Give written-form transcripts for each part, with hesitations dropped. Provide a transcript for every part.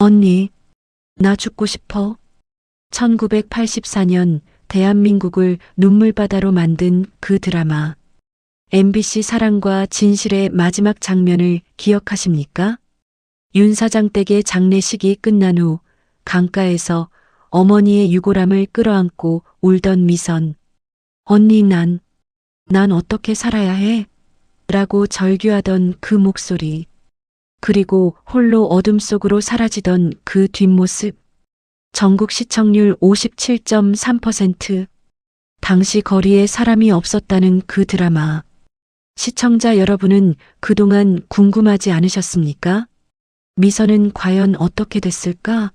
언니, 나 죽고 싶어. 1984년 대한민국을 눈물바다로 만든 그 드라마. MBC 사랑과 진실의 마지막 장면을 기억하십니까? 윤 사장 댁의 장례식이 끝난 후 강가에서 어머니의 유골함을 끌어안고 울던 미선. 언니, 난 어떻게 살아야 해? 라고 절규하던 그 목소리. 그리고 홀로 어둠 속으로 사라지던 그 뒷모습. 전국 시청률 57.3%. 당시 거리에 사람이 없었다는 그 드라마. 시청자 여러분은 그동안 궁금하지 않으셨습니까? 미선은 과연 어떻게 됐을까?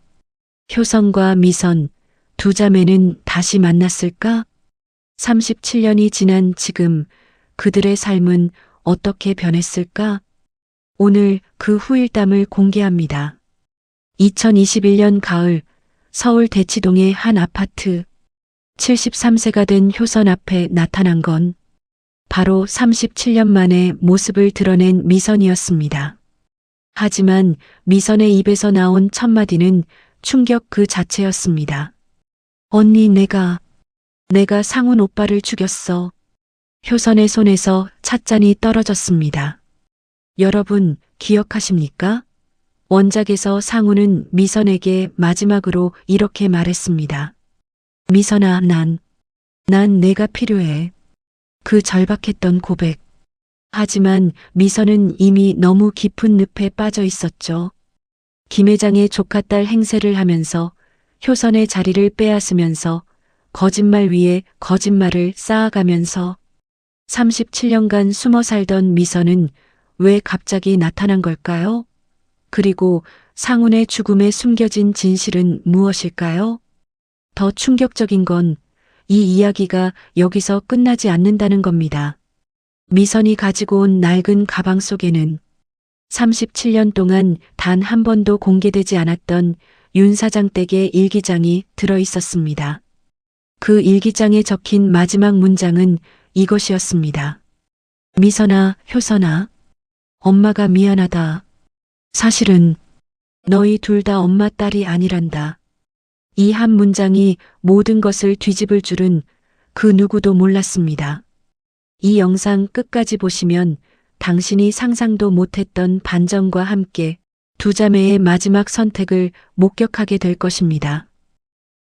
효선과 미선, 두 자매는 다시 만났을까? 37년이 지난 지금 그들의 삶은 어떻게 변했을까? 오늘 그 후일담을 공개합니다. 2021년 가을 서울 대치동의 한 아파트. 73세가 된 효선 앞에 나타난 건 바로 37년 만에 모습을 드러낸 미선이었습니다. 하지만 미선의 입에서 나온 첫마디는 충격 그 자체였습니다. 언니, 내가 상훈 오빠를 죽였어. 효선의 손에서 찻잔이 떨어졌습니다. 여러분 기억하십니까? 원작에서 상훈은 미선에게 마지막으로 이렇게 말했습니다. 미선아, 난 내가 필요해. 그 절박했던 고백. 하지만 미선은 이미 너무 깊은 늪에 빠져 있었죠. 김 회장의 조카딸 행세를 하면서 효선의 자리를 빼앗으면서 거짓말 위에 거짓말을 쌓아가면서 37년간 숨어 살던 미선은 왜 갑자기 나타난 걸까요? 그리고 상훈의 죽음에 숨겨진 진실은 무엇일까요? 더 충격적인 건 이 이야기가 여기서 끝나지 않는다는 겁니다. 미선이 가지고 온 낡은 가방 속에는 37년 동안 단 한 번도 공개되지 않았던 윤 사장 댁의 일기장이 들어 있었습니다. 그 일기장에 적힌 마지막 문장은 이것이었습니다. 미선아, 효선아, 엄마가 미안하다. 사실은 너희 둘 다 엄마 딸이 아니란다. 이 한 문장이 모든 것을 뒤집을 줄은 그 누구도 몰랐습니다. 이 영상 끝까지 보시면 당신이 상상도 못했던 반전과 함께 두 자매의 마지막 선택을 목격하게 될 것입니다.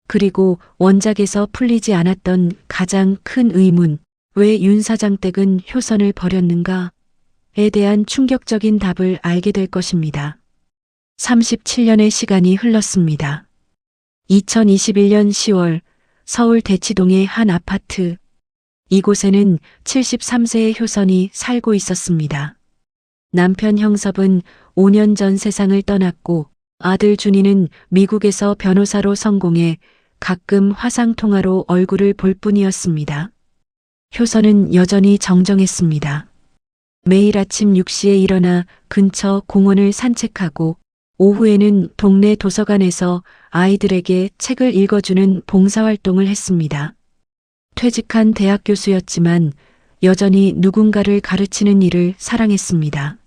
그리고 원작에서 풀리지 않았던 가장 큰 의문, 왜 윤 사장 댁은 효선을 버렸는가에 대한 충격적인 답을 알게 될 것입니다. 37년의 시간이 흘렀습니다. 2021년 10월 서울 대치동의 한 아파트. 이곳에는 73세의 효선이 살고 있었습니다. 남편 형섭은 5년 전 세상을 떠났고 아들 준이는 미국에서 변호사로 성공해 가끔 화상통화로 얼굴을 볼 뿐이었습니다. 효선은 여전히 정정했습니다. 매일 아침 6시에 일어나 근처 공원을 산책하고 오후에는 동네 도서관에서 아이들에게 책을 읽어주는 봉사활동을 했습니다. 퇴직한 대학 교수였지만 여전히 누군가를 가르치는 일을 사랑했습니다.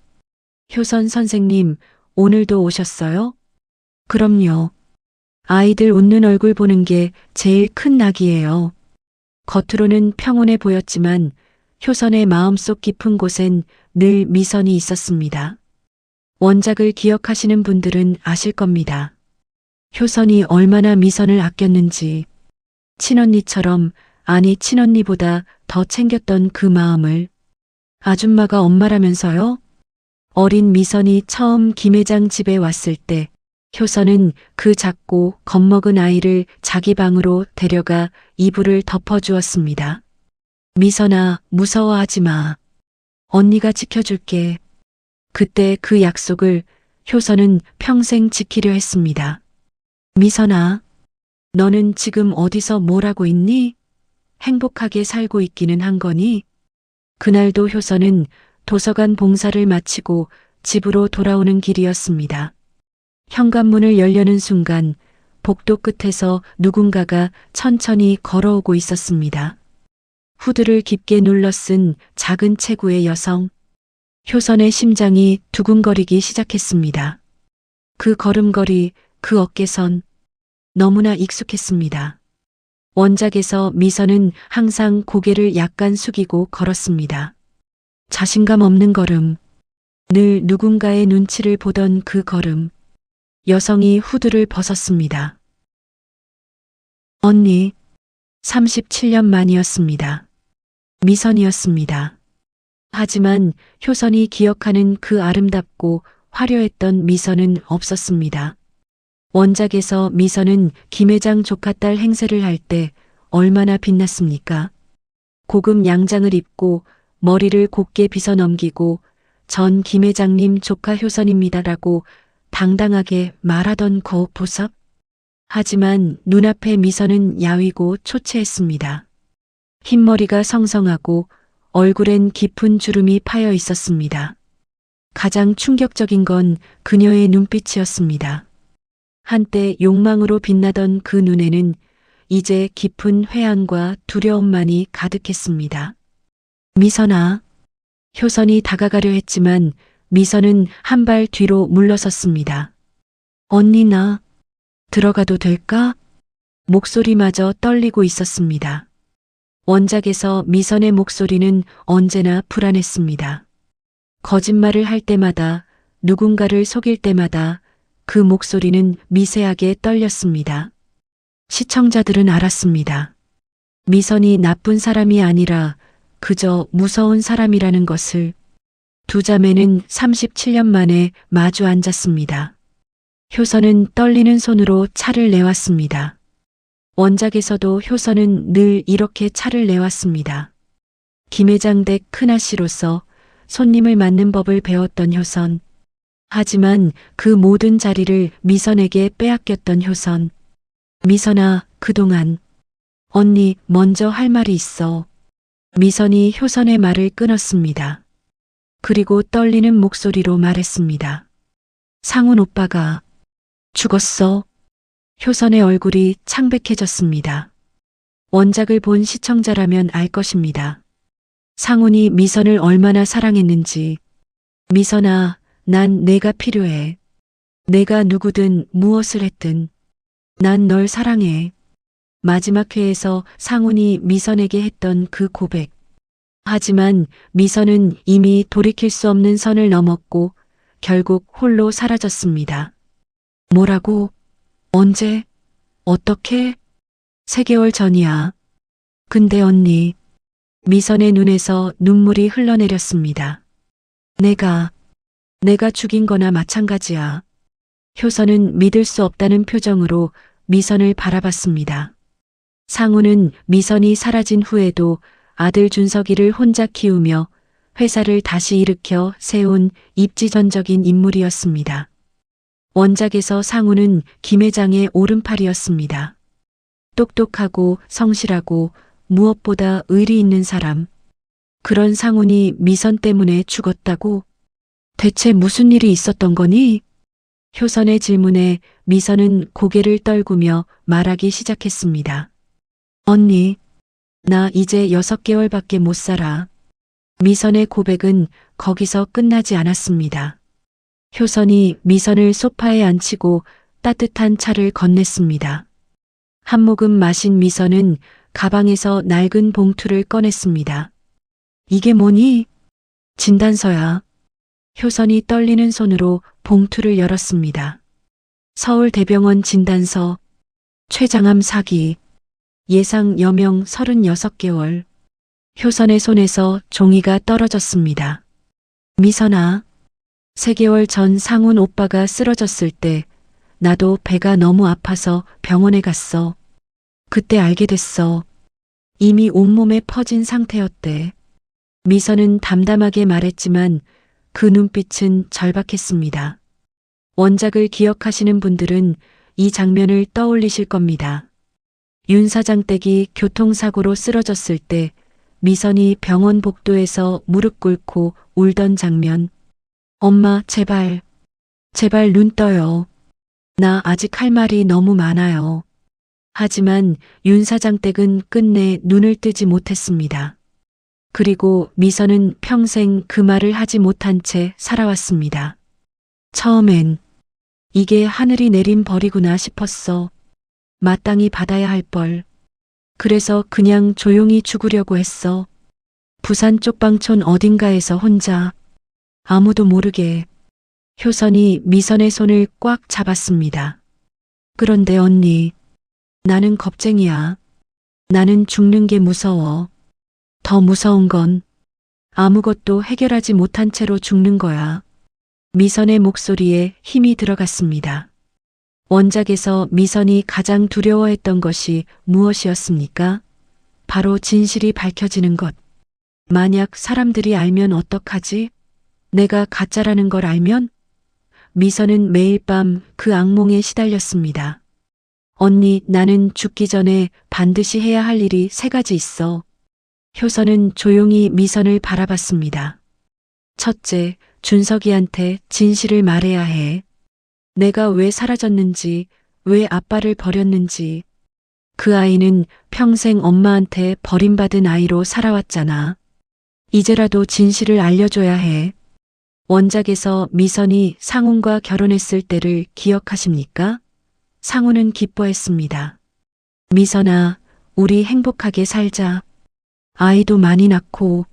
효선 선생님, 오늘도 오셨어요? 그럼요. 아이들 웃는 얼굴 보는 게 제일 큰 낙이에요. 겉으로는 평온해 보였지만 효선의 마음속 깊은 곳엔 늘 미선이 있었습니다. 원작을 기억하시는 분들은 아실 겁니다. 효선이 얼마나 미선을 아꼈는지, 친언니처럼, 아니 친언니보다 더 챙겼던 그 마음을. 아줌마가 엄마라면서요? 어린 미선이 처음 김 회장 집에 왔을 때 효선은 그 작고 겁먹은 아이를 자기 방으로 데려가 이불을 덮어주었습니다. 미선아, 무서워하지 마. 언니가 지켜줄게. 그때 그 약속을 효선은 평생 지키려 했습니다. 미선아, 너는 지금 어디서 뭘 하고 있니? 행복하게 살고 있기는 한 거니? 그날도 효선은 도서관 봉사를 마치고 집으로 돌아오는 길이었습니다. 현관문을 열려는 순간 복도 끝에서 누군가가 천천히 걸어오고 있었습니다. 후드를 깊게 눌러 쓴 작은 체구의 여성. 효선의 심장이 두근거리기 시작했습니다. 그 걸음걸이, 그 어깨선 너무나 익숙했습니다. 원작에서 미선은 항상 고개를 약간 숙이고 걸었습니다. 자신감 없는 걸음, 늘 누군가의 눈치를 보던 그 걸음, 여성이 후드를 벗었습니다. 언니, 37년 만이었습니다. 미선이었습니다. 하지만 효선이 기억하는 그 아름답고 화려했던 미선은 없었습니다. 원작에서 미선은 김 회장 조카딸 행세를 할 때 얼마나 빛났습니까? 고급 양장을 입고 머리를 곱게 빗어 넘기고 전 김 회장님 조카 효선입니다라고 당당하게 말하던 거울 보석? 하지만 눈앞의 미선은 야위고 초췌했습니다. 흰머리가 성성하고 얼굴엔 깊은 주름이 파여 있었습니다. 가장 충격적인 건 그녀의 눈빛이었습니다. 한때 욕망으로 빛나던 그 눈에는 이제 깊은 회한과 두려움만이 가득했습니다. 미선아. 효선이 다가가려 했지만 미선은 한 발 뒤로 물러섰습니다. 언니 나 들어가도 될까? 목소리마저 떨리고 있었습니다. 원작에서 미선의 목소리는 언제나 불안했습니다. 거짓말을 할 때마다, 누군가를 속일 때마다 그 목소리는 미세하게 떨렸습니다. 시청자들은 알았습니다. 미선이 나쁜 사람이 아니라 그저 무서운 사람이라는 것을. 두 자매는 37년 만에 마주 앉았습니다. 효선은 떨리는 손으로 차를 내왔습니다. 원작에서도 효선은 늘 이렇게 차를 내왔습니다. 김 회장 댁 큰아씨로서 손님을 맞는 법을 배웠던 효선. 하지만 그 모든 자리를 미선에게 빼앗겼던 효선. 미선아, 그동안 언니 먼저 할 말이 있어. 미선이 효선의 말을 끊었습니다. 그리고 떨리는 목소리로 말했습니다. 상훈 오빠가 죽었어. 효선의 얼굴이 창백해졌습니다. 원작을 본 시청자라면 알 것입니다. 상훈이 미선을 얼마나 사랑했는지. 미선아, 난 내가 필요해. 내가 누구든 무엇을 했든 난 널 사랑해. 마지막 회에서 상훈이 미선에게 했던 그 고백. 하지만 미선은 이미 돌이킬 수 없는 선을 넘었고 결국 홀로 사라졌습니다. 뭐라고? 언제? 어떻게? 3개월 전이야. 근데 언니. 미선의 눈에서 눈물이 흘러내렸습니다. 내가 죽인 거나 마찬가지야. 효선은 믿을 수 없다는 표정으로 미선을 바라봤습니다. 상우는 미선이 사라진 후에도 아들 준석이를 혼자 키우며 회사를 다시 일으켜 세운 입지전적인 인물이었습니다. 원작에서 상우는 김 회장의 오른팔이었습니다. 똑똑하고 성실하고 무엇보다 의리 있는 사람. 그런 상훈이 미선 때문에 죽었다고? 대체 무슨 일이 있었던 거니? 효선의 질문에 미선은 고개를 떨구며 말하기 시작했습니다. 언니, 나 이제 6개월밖에 못 살아. 미선의 고백은 거기서 끝나지 않았습니다. 효선이 미선을 소파에 앉히고 따뜻한 차를 건넸습니다. 한 모금 마신 미선은 가방에서 낡은 봉투를 꺼냈습니다. 이게 뭐니? 진단서야. 효선이 떨리는 손으로 봉투를 열었습니다. 서울대병원 진단서. 췌장암 사기. 예상 여명 36개월. 효선의 손에서 종이가 떨어졌습니다. 미선아. 3개월 전 상훈 오빠가 쓰러졌을 때 나도 배가 너무 아파서 병원에 갔어. 그때 알게 됐어. 이미 온몸에 퍼진 상태였대. 미선은 담담하게 말했지만 그 눈빛은 절박했습니다. 원작을 기억하시는 분들은 이 장면을 떠올리실 겁니다. 윤 사장 댁이 교통사고로 쓰러졌을 때 미선이 병원 복도에서 무릎 꿇고 울던 장면. 엄마, 제발, 제발 눈 떠요. 나 아직 할 말이 너무 많아요. 하지만 윤 사장 댁은 끝내 눈을 뜨지 못했습니다. 그리고 미선은 평생 그 말을 하지 못한 채 살아왔습니다. 처음엔 이게 하늘이 내린 벌이구나 싶었어. 마땅히 받아야 할 벌. 그래서 그냥 조용히 죽으려고 했어. 부산 쪽방촌 어딘가에서 혼자. 아무도 모르게. 효선이 미선의 손을 꽉 잡았습니다. 그런데 언니, 나는 겁쟁이야. 나는 죽는 게 무서워. 더 무서운 건 아무것도 해결하지 못한 채로 죽는 거야. 미선의 목소리에 힘이 들어갔습니다. 원작에서 미선이 가장 두려워했던 것이 무엇이었습니까? 바로 진실이 밝혀지는 것. 만약 사람들이 알면 어떡하지? 내가 가짜라는 걸 알면? 미선은 매일 밤 그 악몽에 시달렸습니다. 언니, 나는 죽기 전에 반드시 해야 할 일이 3가지 있어. 효선은 조용히 미선을 바라봤습니다. 첫째, 준석이한테 진실을 말해야 해. 내가 왜 사라졌는지, 왜 아빠를 버렸는지. 그 아이는 평생 엄마한테 버림받은 아이로 살아왔잖아. 이제라도 진실을 알려줘야 해. 원작에서 미선이 상훈과 결혼했을 때를 기억하십니까? 상훈은 기뻐했습니다. 미선아, 우리 행복하게 살자. 아이도 많이 낳고.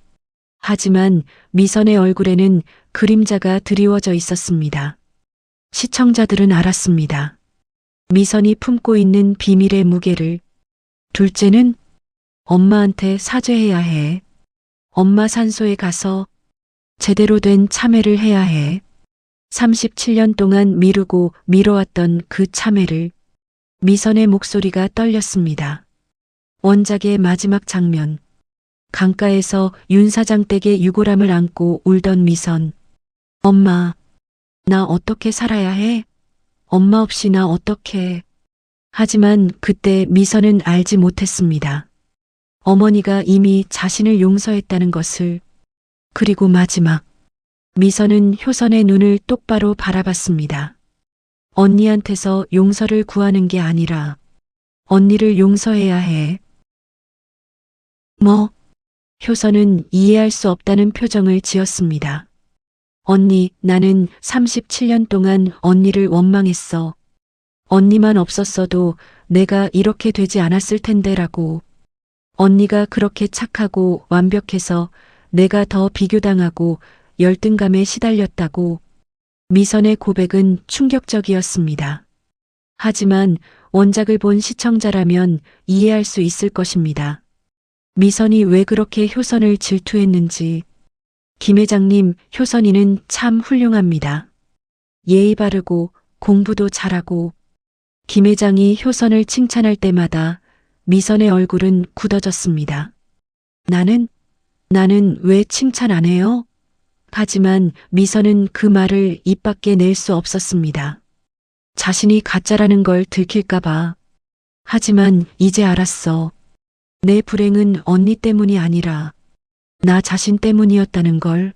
하지만 미선의 얼굴에는 그림자가 드리워져 있었습니다. 시청자들은 알았습니다. 미선이 품고 있는 비밀의 무게를. 둘째는 엄마한테 사죄해야 해. 엄마 산소에 가서 제대로 된 참회를 해야 해. 37년 동안 미루고 미뤄왔던 그 참회를. 미선의 목소리가 떨렸습니다. 원작의 마지막 장면. 강가에서 윤 사장 댁의 유골함을 안고 울던 미선. 엄마, 나 어떻게 살아야 해? 엄마 없이 나 어떻게. 하지만 그때 미선은 알지 못했습니다. 어머니가 이미 자신을 용서했다는 것을. 그리고 마지막. 미선은 효선의 눈을 똑바로 바라봤습니다. 언니한테서 용서를 구하는 게 아니라 언니를 용서해야 해. 뭐? 효선은 이해할 수 없다는 표정을 지었습니다. 언니, 나는 37년 동안 언니를 원망했어. 언니만 없었어도 내가 이렇게 되지 않았을 텐데라고. 언니가 그렇게 착하고 완벽해서 내가 더 비교당하고 열등감에 시달렸다고. 미선의 고백은 충격적이었습니다. 하지만 원작을 본 시청자라면 이해할 수 있을 것입니다. 미선이 왜 그렇게 효선을 질투했는지. 김 회장님, 효선이는 참 훌륭합니다. 예의 바르고 공부도 잘하고. 김 회장이 효선을 칭찬할 때마다 미선의 얼굴은 굳어졌습니다. 나는 왜 칭찬 안 해요? 하지만 미선은 그 말을 입 밖에 낼 수 없었습니다. 자신이 가짜라는 걸 들킬까봐. 하지만 이제 알았어. 내 불행은 언니 때문이 아니라 나 자신 때문이었다는 걸.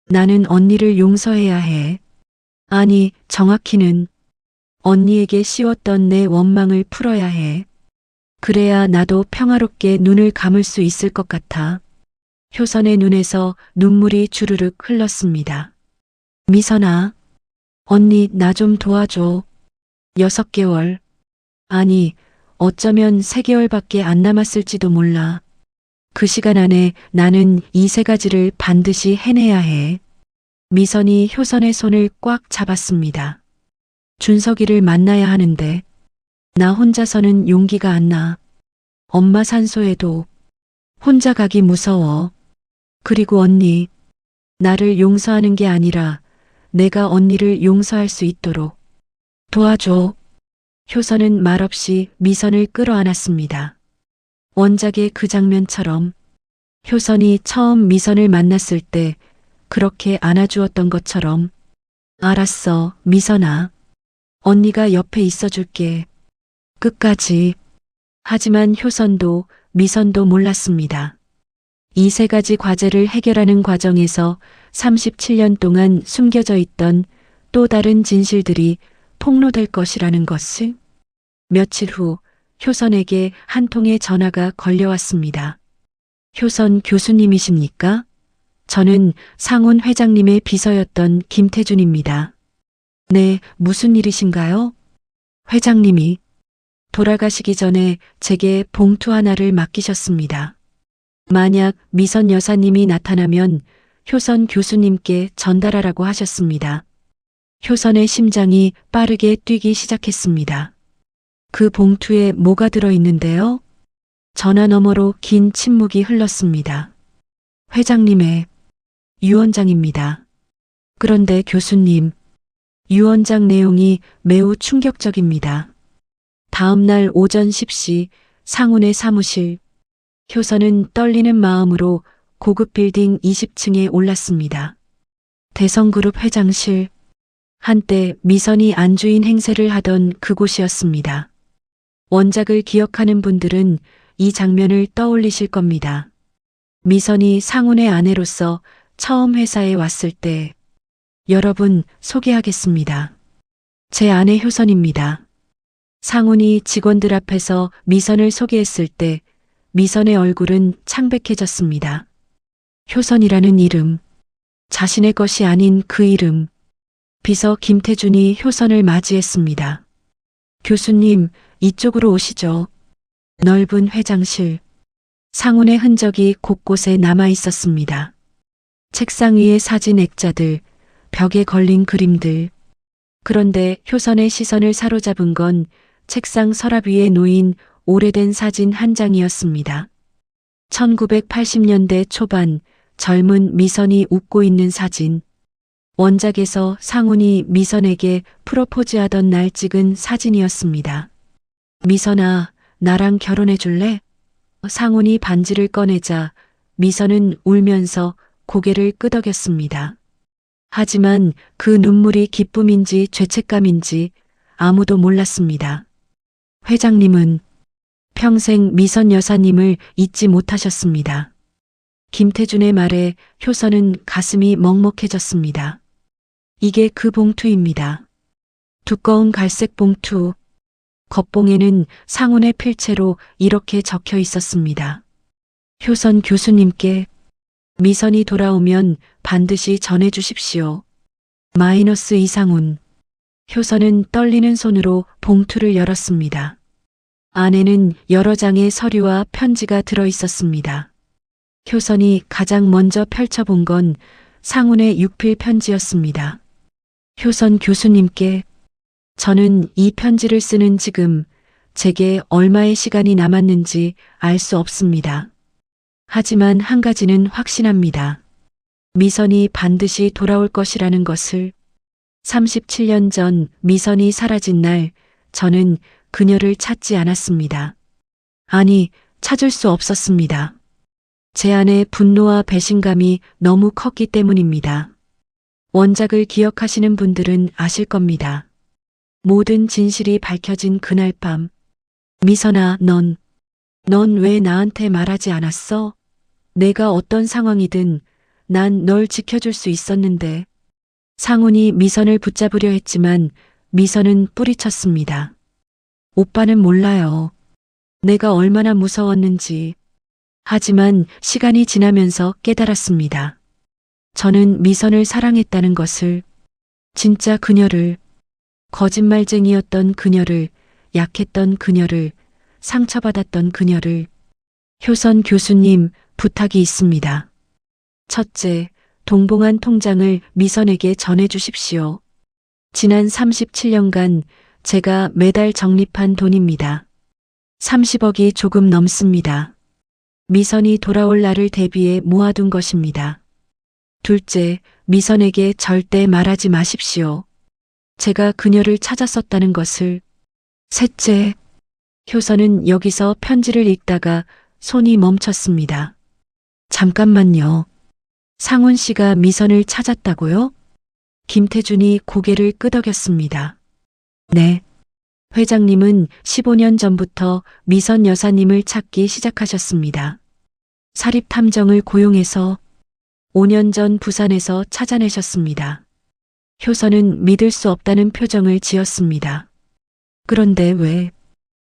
나는 언니를 용서해야 해. 아니, 정확히는 언니에게 씌웠던 내 원망을 풀어야 해. 그래야 나도 평화롭게 눈을 감을 수 있을 것 같아. 효선의 눈에서 눈물이 주르륵 흘렀습니다. 미선아, 언니 나 좀 도와줘. 6개월. 아니, 어쩌면 3개월밖에 안 남았을지도 몰라. 그 시간 안에 나는 이 3가지를 반드시 해내야 해. 미선이 효선의 손을 꽉 잡았습니다. 준석이를 만나야 하는데 나 혼자서는 용기가 안 나. 엄마 산소에도. 혼자 가기 무서워. 그리고 언니, 나를 용서하는 게 아니라 내가 언니를 용서할 수 있도록 도와줘. 효선은 말없이 미선을 끌어안았습니다. 원작의 그 장면처럼 효선이 처음 미선을 만났을 때 그렇게 안아주었던 것처럼. 알았어, 미선아. 언니가 옆에 있어줄게. 끝까지. 하지만 효선도 미선도 몰랐습니다. 이 3가지 과제를 해결하는 과정에서 37년 동안 숨겨져 있던 또 다른 진실들이 폭로될 것이라는 것을. 며칠 후 효선에게 한 통의 전화가 걸려왔습니다. 효선 교수님이십니까? 저는 상훈 회장님의 비서였던 김태준입니다. 네, 무슨 일이신가요? 회장님이 돌아가시기 전에 제게 봉투 하나를 맡기셨습니다. 만약 미선 여사님이 나타나면 효선 교수님께 전달하라고 하셨습니다. 효선의 심장이 빠르게 뛰기 시작했습니다. 그 봉투에 뭐가 들어있는데요? 전화 너머로 긴 침묵이 흘렀습니다. 회장님의 유언장입니다. 그런데 교수님, 유언장 내용이 매우 충격적입니다. 다음 날 오전 10시 상훈의 사무실, 효선은 떨리는 마음으로 고급 빌딩 20층에 올랐습니다. 대성그룹 회장실, 한때 미선이 안주인 행세를 하던 그곳이었습니다. 원작을 기억하는 분들은 이 장면을 떠올리실 겁니다. 미선이 상훈의 아내로서 처음 회사에 왔을 때, 여러분 소개하겠습니다. 제 아내 효선입니다. 상훈이 직원들 앞에서 미선을 소개했을 때 미선의 얼굴은 창백해졌습니다. 효선이라는 이름, 자신의 것이 아닌 그 이름. 비서 김태준이 효선을 맞이했습니다. 교수님, 이쪽으로 오시죠. 넓은 회장실. 상훈의 흔적이 곳곳에 남아 있었습니다. 책상 위에 사진 액자들, 벽에 걸린 그림들. 그런데 효선의 시선을 사로잡은 건 책상 서랍 위에 놓인 오래된 사진 한 장이었습니다. 1980년대 초반 젊은 미선이 웃고 있는 사진. 원작에서 상훈이 미선에게 프로포즈하던 날 찍은 사진이었습니다. 미선아, 나랑 결혼해 줄래? 상훈이 반지를 꺼내자 미선은 울면서 고개를 끄덕였습니다. 하지만 그 눈물이 기쁨인지 죄책감인지 아무도 몰랐습니다. 회장님은 평생 미선 여사님을 잊지 못하셨습니다. 김태준의 말에 효선은 가슴이 먹먹해졌습니다. 이게 그 봉투입니다. 두꺼운 갈색 봉투. 겉봉에는 상훈의 필체로 이렇게 적혀 있었습니다. 효선 교수님께 미선이 돌아오면 반드시 전해주십시오. 마이너스 이상훈. 효선은 떨리는 손으로 봉투를 열었습니다. 안에는 여러 장의 서류와 편지가 들어 있었습니다. 효선이 가장 먼저 펼쳐본 건 상훈의 육필 편지였습니다. 효선 교수님께 저는 이 편지를 쓰는 지금 제게 얼마의 시간이 남았는지 알 수 없습니다. 하지만 한 가지는 확신합니다. 미선이 반드시 돌아올 것이라는 것을. 37년 전 미선이 사라진 날 저는 그녀를 찾지 않았습니다. 아니, 찾을 수 없었습니다. 제 안에 분노와 배신감이 너무 컸기 때문입니다. 원작을 기억하시는 분들은 아실 겁니다. 모든 진실이 밝혀진 그날 밤. 미선아, 넌 왜 나한테 말하지 않았어? 내가 어떤 상황이든 난 널 지켜줄 수 있었는데. 상훈이 미선을 붙잡으려 했지만 미선은 뿌리쳤습니다. 오빠는 몰라요. 내가 얼마나 무서웠는지. 하지만 시간이 지나면서 깨달았습니다. 저는 미선을 사랑했다는 것을. 진짜 그녀를. 거짓말쟁이였던 그녀를, 약했던 그녀를, 상처받았던 그녀를. 효선 교수님, 부탁이 있습니다. 첫째, 동봉한 통장을 미선에게 전해주십시오. 지난 37년간 제가 매달 적립한 돈입니다. 30억이 조금 넘습니다. 미선이 돌아올 날을 대비해 모아둔 것입니다. 둘째, 미선에게 절대 말하지 마십시오. 제가 그녀를 찾았었다는 것을. 셋째, 효선은 여기서 편지를 읽다가 손이 멈췄습니다. 잠깐만요. 상훈 씨가 미선을 찾았다고요? 김태준이 고개를 끄덕였습니다. 네. 회장님은 15년 전부터 미선 여사님을 찾기 시작하셨습니다. 사립탐정을 고용해서 5년 전 부산에서 찾아내셨습니다. 효선은 믿을 수 없다는 표정을 지었습니다. 그런데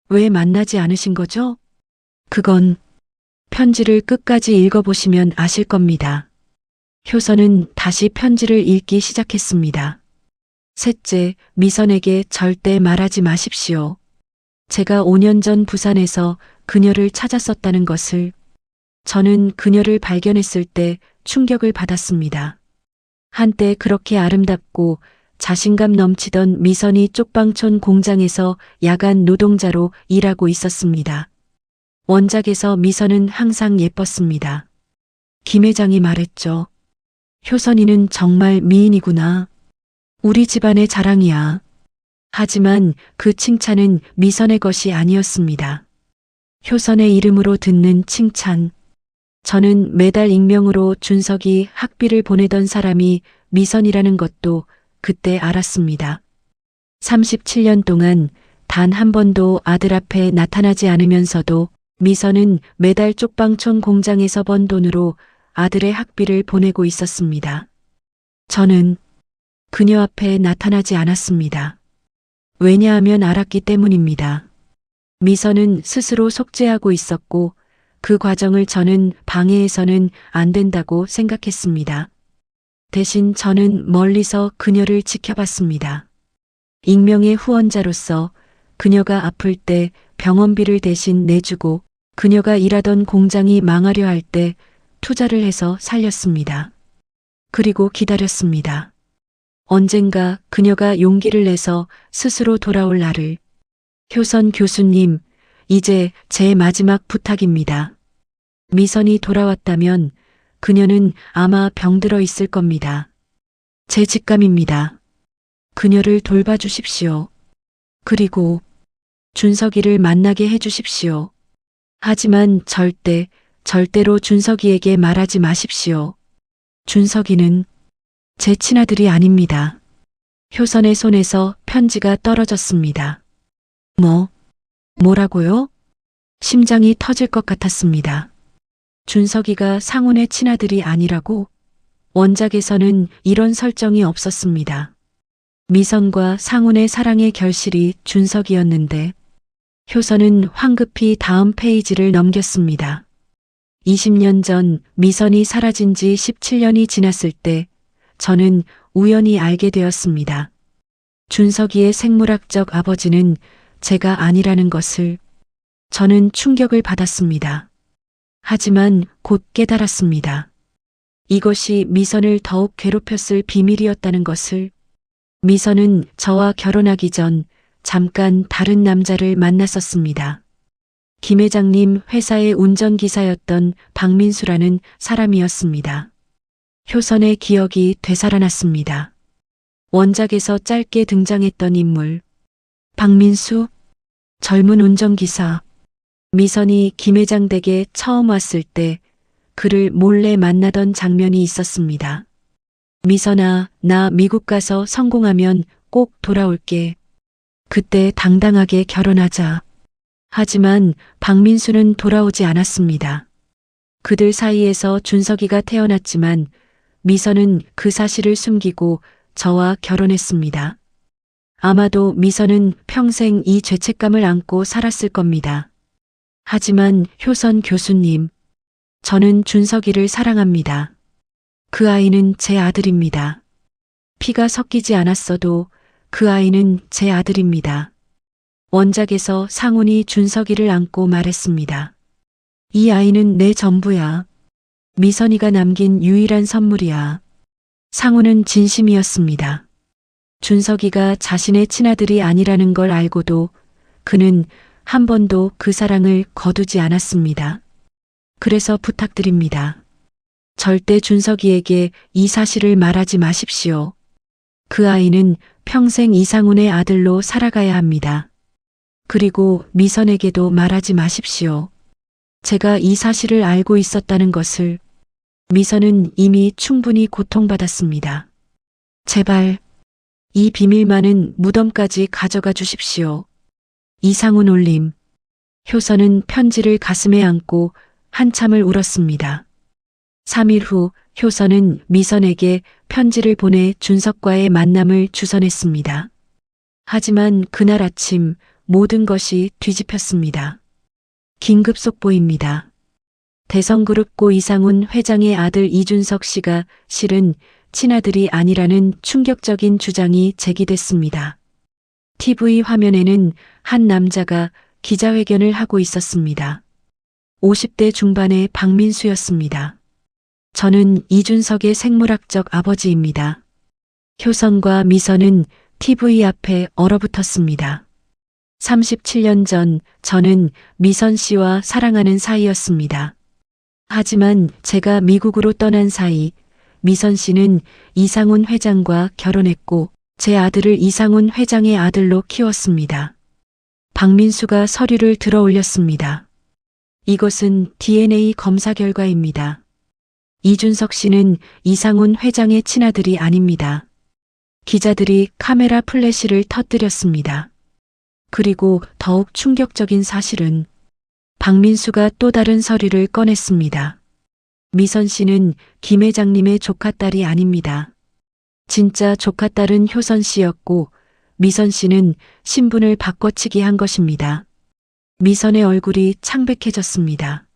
왜 만나지 않으신 거죠? 그건 편지를 끝까지 읽어보시면 아실 겁니다. 효선은 다시 편지를 읽기 시작했습니다. 셋째, 미선에게 절대 말하지 마십시오. 제가 5년 전 부산에서 그녀를 찾았었다는 것을. 저는 그녀를 발견했을 때 충격을 받았습니다. 한때 그렇게 아름답고 자신감 넘치던 미선이 쪽방촌 공장에서 야간 노동자로 일하고 있었습니다. 원작에서 미선은 항상 예뻤습니다. 김 회장이 말했죠. 효선이는 정말 미인이구나. 우리 집안의 자랑이야. 하지만 그 칭찬은 미선의 것이 아니었습니다. 효선의 이름으로 듣는 칭찬. 저는 매달 익명으로 준석이 학비를 보내던 사람이 미선이라는 것도 그때 알았습니다. 37년 동안 단 한 번도 아들 앞에 나타나지 않으면서도 미선은 매달 쪽방촌 공장에서 번 돈으로 아들의 학비를 보내고 있었습니다. 저는 그녀 앞에 나타나지 않았습니다. 왜냐하면 알았기 때문입니다. 미선은 스스로 속죄하고 있었고 그 과정을 저는 방해해서는 안 된다고 생각했습니다. 대신 저는 멀리서 그녀를 지켜봤습니다. 익명의 후원자로서 그녀가 아플 때 병원비를 대신 내주고 그녀가 일하던 공장이 망하려 할 때 투자를 해서 살렸습니다. 그리고 기다렸습니다. 언젠가 그녀가 용기를 내서 스스로 돌아올 날을. 효선 교수님, 이제 제 마지막 부탁입니다. 미선이 돌아왔다면 그녀는 아마 병들어 있을 겁니다. 제 직감입니다. 그녀를 돌봐주십시오. 그리고 준석이를 만나게 해주십시오. 하지만 절대로 준석이에게 말하지 마십시오. 준석이는 제 친아들이 아닙니다. 효선의 손에서 편지가 떨어졌습니다. 뭐라고요? 심장이 터질 것 같았습니다. 준석이가 상훈의 친아들이 아니라고? 원작에서는 이런 설정이 없었습니다. 미선과 상훈의 사랑의 결실이 준석이었는데 효선은 황급히 다음 페이지를 넘겼습니다. 20년 전 미선이 사라진 지 17년이 지났을 때 저는 우연히 알게 되었습니다. 준석이의 생물학적 아버지는 제가 아니라는 것을. 저는 충격을 받았습니다. 하지만 곧 깨달았습니다. 이것이 미선을 더욱 괴롭혔을 비밀이었다는 것을. 미선은 저와 결혼하기 전 잠깐 다른 남자를 만났었습니다. 김 회장님 회사의 운전기사였던 박민수라는 사람이었습니다. 효선의 기억이 되살아났습니다. 원작에서 짧게 등장했던 인물. 박민수? 젊은 운전기사. 미선이 김 회장 댁에 처음 왔을 때 그를 몰래 만나던 장면이 있었습니다. 미선아, 나 미국 가서 성공하면 꼭 돌아올게. 그때 당당하게 결혼하자. 하지만 박민수는 돌아오지 않았습니다. 그들 사이에서 준석이가 태어났지만 미선은 그 사실을 숨기고 저와 결혼했습니다. 아마도 미선은 평생 이 죄책감을 안고 살았을 겁니다. 하지만 효선 교수님, 저는 준석이를 사랑합니다. 그 아이는 제 아들입니다. 피가 섞이지 않았어도 그 아이는 제 아들입니다. 원작에서 상훈이 준석이를 안고 말했습니다. 이 아이는 내 전부야. 미선이가 남긴 유일한 선물이야. 상훈은 진심이었습니다. 준석이가 자신의 친아들이 아니라는 걸 알고도 그는 한 번도 그 사랑을 거두지 않았습니다. 그래서 부탁드립니다. 절대 준석이에게 이 사실을 말하지 마십시오. 그 아이는 평생 이상훈의 아들로 살아가야 합니다. 그리고 미선에게도 말하지 마십시오. 제가 이 사실을 알고 있었다는 것을. 미선은 이미 충분히 고통받았습니다. 제발 이 비밀만은 무덤까지 가져가 주십시오. 이상훈 올림. 효선은 편지를 가슴에 안고 한참을 울었습니다. 3일 후 효선은 미선에게 편지를 보내 준석과의 만남을 주선했습니다. 하지만 그날 아침 모든 것이 뒤집혔습니다. 긴급 속보입니다. 대성그룹 고 이상훈 회장의 아들 이준석 씨가 실은 친아들이 아니라는 충격적인 주장이 제기됐습니다. TV 화면에는 한 남자가 기자회견을 하고 있었습니다. 50대 중반의 박민수였습니다. 저는 이준석의 생물학적 아버지입니다. 효선과 미선은 TV 앞에 얼어붙었습니다. 37년 전 저는 미선 씨와 사랑하는 사이였습니다. 하지만 제가 미국으로 떠난 사이 미선 씨는 이상훈 회장과 결혼했고 제 아들을 이상훈 회장의 아들로 키웠습니다. 박민수가 서류를 들어 올렸습니다. 이것은 DNA 검사 결과입니다. 이준석 씨는 이상훈 회장의 친아들이 아닙니다. 기자들이 카메라 플래시를 터뜨렸습니다. 그리고 더욱 충격적인 사실은 박민수가 또 다른 서류를 꺼냈습니다. 미선 씨는 김 회장님의 조카딸이 아닙니다. 진짜 조카딸은 효선 씨였고 미선 씨는 신분을 바꿔치기 한 것입니다. 미선의 얼굴이 창백해졌습니다.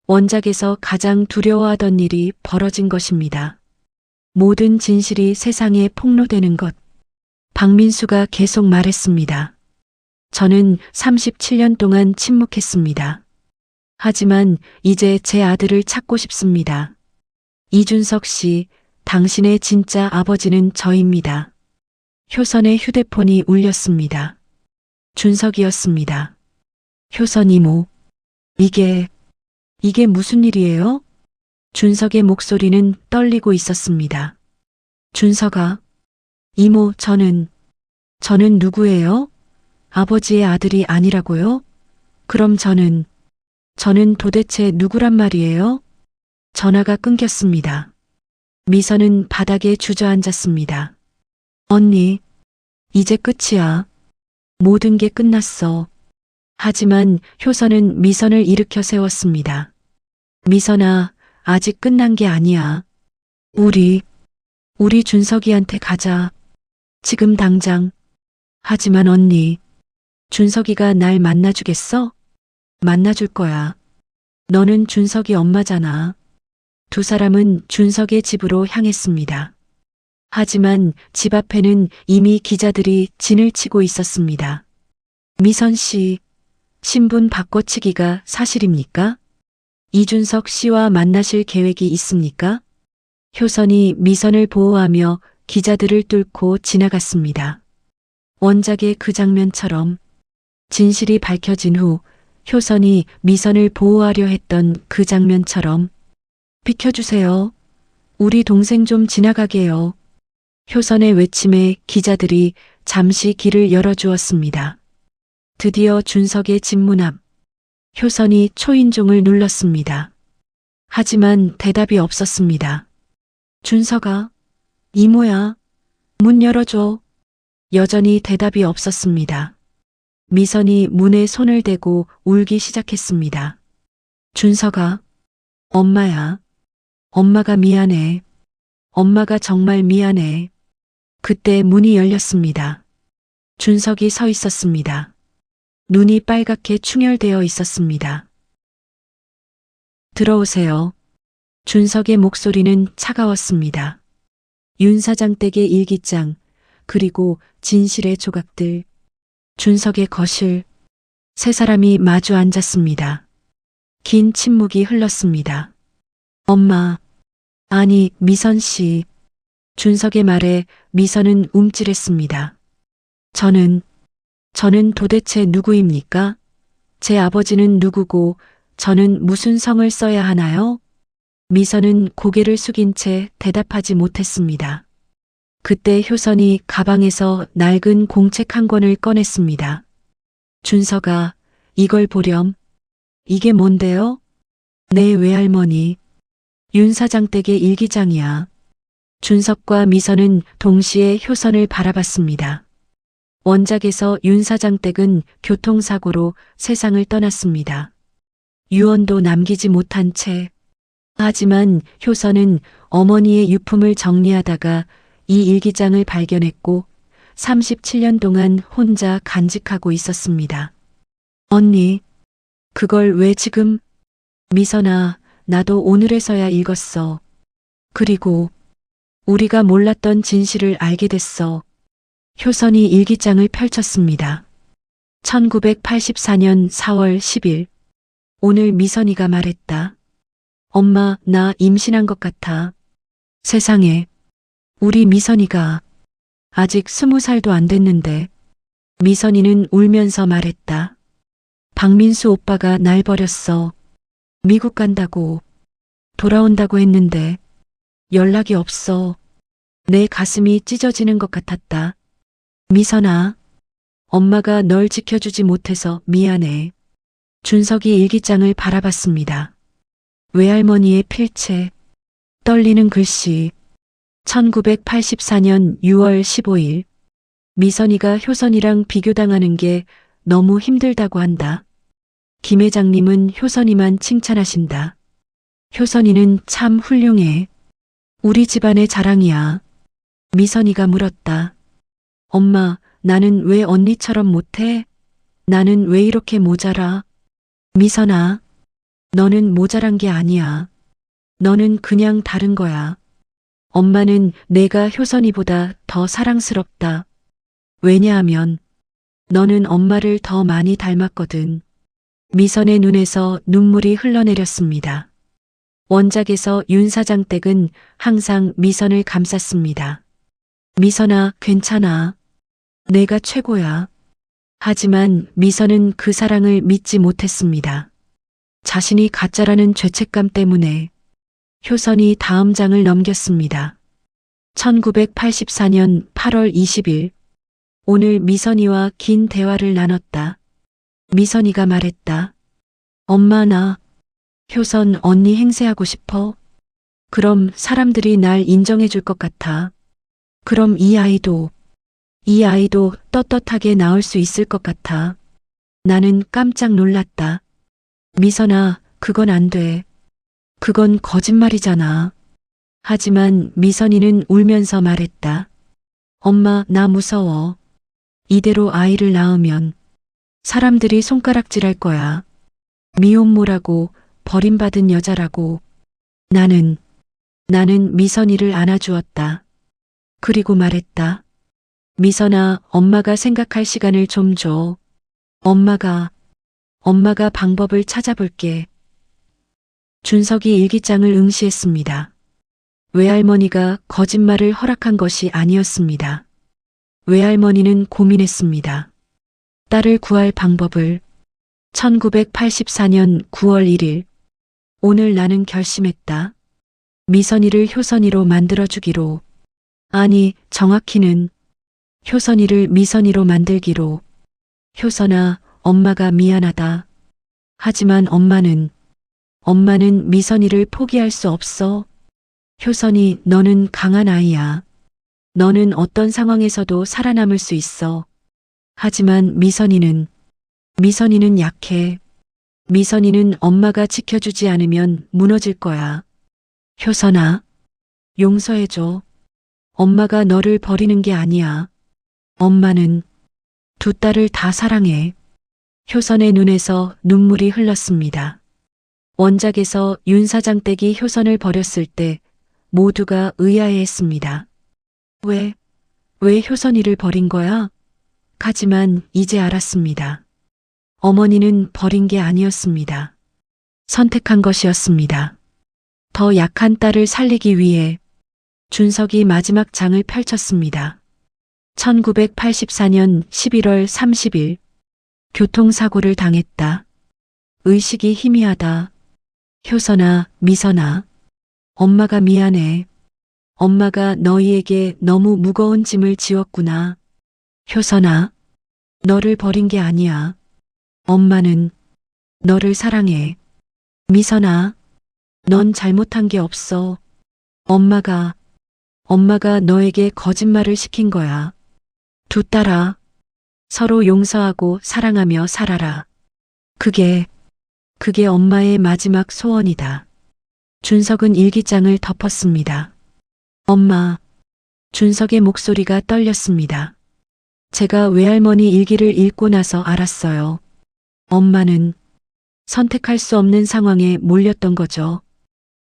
원작에서 가장 두려워하던 일이 벌어진 것입니다. 모든 진실이 세상에 폭로되는 것. 박민수가 계속 말했습니다. 저는 37년 동안 침묵했습니다. 하지만 이제 제 아들을 찾고 싶습니다. 이준석 씨, 당신의 진짜 아버지는 저입니다. 효선의 휴대폰이 울렸습니다. 준석이었습니다. 효선 이모. 이게 무슨 일이에요? 준석의 목소리는 떨리고 있었습니다. 준석아. 이모, 저는 누구예요? 아버지의 아들이 아니라고요? 그럼 저는 도대체 누구란 말이에요? 전화가 끊겼습니다. 미선은 바닥에 주저앉았습니다. 언니, 이제 끝이야. 모든 게 끝났어. 하지만 효선은 미선을 일으켜 세웠습니다. 미선아, 아직 끝난 게 아니야. 우리 준석이한테 가자. 지금 당장. 하지만 언니, 준석이가 날 만나주겠어? 만나줄 거야. 너는 준석이 엄마잖아. 두 사람은 준석의 집으로 향했습니다. 하지만 집 앞에는 이미 기자들이 진을 치고 있었습니다. 미선 씨, 신분 바꿔치기가 사실입니까? 이준석 씨와 만나실 계획이 있습니까? 효선이 미선을 보호하며 기자들을 뚫고 지나갔습니다. 원작의 그 장면처럼 진실이 밝혀진 후 효선이 미선을 보호하려 했던 그 장면처럼 비켜주세요. 우리 동생 좀 지나가게요. 효선의 외침에 기자들이 잠시 길을 열어주었습니다. 드디어 준석의 집 문 앞. 효선이 초인종을 눌렀습니다. 하지만 대답이 없었습니다. 준석아, 이모야, 문 열어줘. 여전히 대답이 없었습니다. 미선이 문에 손을 대고 울기 시작했습니다. 준석아, 엄마야. 엄마가 미안해. 엄마가 정말 미안해. 그때 문이 열렸습니다. 준석이 서 있었습니다. 눈이 빨갛게 충혈되어 있었습니다. 들어오세요. 준석의 목소리는 차가웠습니다. 윤 사장 댁의 일기장, 그리고 진실의 조각들. 준석의 거실. 세 사람이 마주 앉았습니다. 긴 침묵이 흘렀습니다. 엄마. 아니, 미선 씨. 준석의 말에 미선은 움찔했습니다. 저는 도대체 누구입니까? 제 아버지는 누구고 저는 무슨 성을 써야 하나요? 미선은 고개를 숙인 채 대답하지 못했습니다. 그때 효선이 가방에서 낡은 공책 한 권을 꺼냈습니다. 준석아, 이걸 보렴. 이게 뭔데요? 내 외할머니. 윤 사장 댁의 일기장이야. 준석과 미선은 동시에 효선을 바라봤습니다. 원작에서 윤 사장 댁은 교통사고로 세상을 떠났습니다. 유언도 남기지 못한 채. 하지만 효선은 어머니의 유품을 정리하다가 이 일기장을 발견했고 37년 동안 혼자 간직하고 있었습니다. 언니, 그걸 왜 지금? 미선아, 나도 오늘에서야 읽었어. 그리고 우리가 몰랐던 진실을 알게 됐어. 효선이 일기장을 펼쳤습니다. 1984년 4월 10일. 오늘 미선이가 말했다. 엄마, 나 임신한 것 같아. 세상에. 우리 미선이가 아직 20살도 안 됐는데. 미선이는 울면서 말했다. 박민수 오빠가 날 버렸어. 미국 간다고. 돌아온다고 했는데 연락이 없어. 내 가슴이 찢어지는 것 같았다. 미선아, 엄마가 널 지켜주지 못해서 미안해. 준석이 일기장을 바라봤습니다. 외할머니의 필체, 떨리는 글씨. 1984년 6월 15일. 미선이가 효선이랑 비교당하는 게 너무 힘들다고 한다. 김 회장님은 효선이만 칭찬하신다. 효선이는 참 훌륭해. 우리 집안의 자랑이야. 미선이가 물었다. 엄마, 나는 왜 언니처럼 못해? 나는 왜 이렇게 모자라? 미선아, 너는 모자란 게 아니야. 너는 그냥 다른 거야. 엄마는 내가 효선이보다 더 사랑스럽다. 왜냐하면 너는 엄마를 더 많이 닮았거든. 미선의 눈에서 눈물이 흘러내렸습니다. 원작에서 윤 사장 댁은 항상 미선을 감쌌습니다. 미선아, 괜찮아. 내가 최고야. 하지만 미선은 그 사랑을 믿지 못했습니다. 자신이 가짜라는 죄책감 때문에. 효선이 다음 장을 넘겼습니다. 1984년 8월 20일. 오늘 미선이와 긴 대화를 나눴다. 미선이가 말했다. 엄마, 나 효선 언니 행세하고 싶어. 그럼 사람들이 날 인정해 줄 것 같아. 그럼 이 아이도 떳떳하게 나올 수 있을 것 같아. 나는 깜짝 놀랐다. 미선아, 그건 안 돼. 그건 거짓말이잖아. 하지만 미선이는 울면서 말했다. 엄마, 나 무서워. 이대로 아이를 낳으면 사람들이 손가락질할 거야. 미혼모라고, 버림받은 여자라고. 나는 미선이를 안아주었다. 그리고 말했다. 미선아, 엄마가 생각할 시간을 좀 줘. 엄마가 방법을 찾아볼게. 준석이 일기장을 응시했습니다. 외할머니가 거짓말을 허락한 것이 아니었습니다. 외할머니는 고민했습니다. 딸을 구할 방법을. 1984년 9월 1일. 오늘 나는 결심했다. 미선이를 효선이로 만들어주기로. 아니, 정확히는 효선이를 미선이로 만들기로. 효선아, 엄마가 미안하다. 하지만 엄마는 미선이를 포기할 수 없어. 효선이, 너는 강한 아이야. 너는 어떤 상황에서도 살아남을 수 있어. 하지만 미선이는 약해. 미선이는 엄마가 지켜주지 않으면 무너질 거야. 효선아, 용서해줘. 엄마가 너를 버리는 게 아니야. 엄마는 두 딸을 다 사랑해. 효선의 눈에서 눈물이 흘렀습니다. 원작에서 윤 사장 댁이 효선을 버렸을 때 모두가 의아해했습니다. 왜 효선이를 버린 거야? 하지만 이제 알았습니다. 어머니는 버린 게 아니었습니다. 선택한 것이었습니다. 더 약한 딸을 살리기 위해. 준석이 마지막 장을 펼쳤습니다. 1984년 11월 30일. 교통사고를 당했다. 의식이 희미하다. 효선아, 미선아. 엄마가 미안해. 엄마가 너희에게 너무 무거운 짐을 지웠구나. 효선아, 너를 버린 게 아니야. 엄마는 너를 사랑해. 미선아, 넌 잘못한 게 없어. 엄마가 너에게 거짓말을 시킨 거야. 두 딸아, 서로 용서하고 사랑하며 살아라. 그게 엄마의 마지막 소원이다. 준석은 일기장을 덮었습니다. 엄마. 준석의 목소리가 떨렸습니다. 제가 외할머니 일기를 읽고 나서 알았어요. 엄마는 선택할 수 없는 상황에 몰렸던 거죠.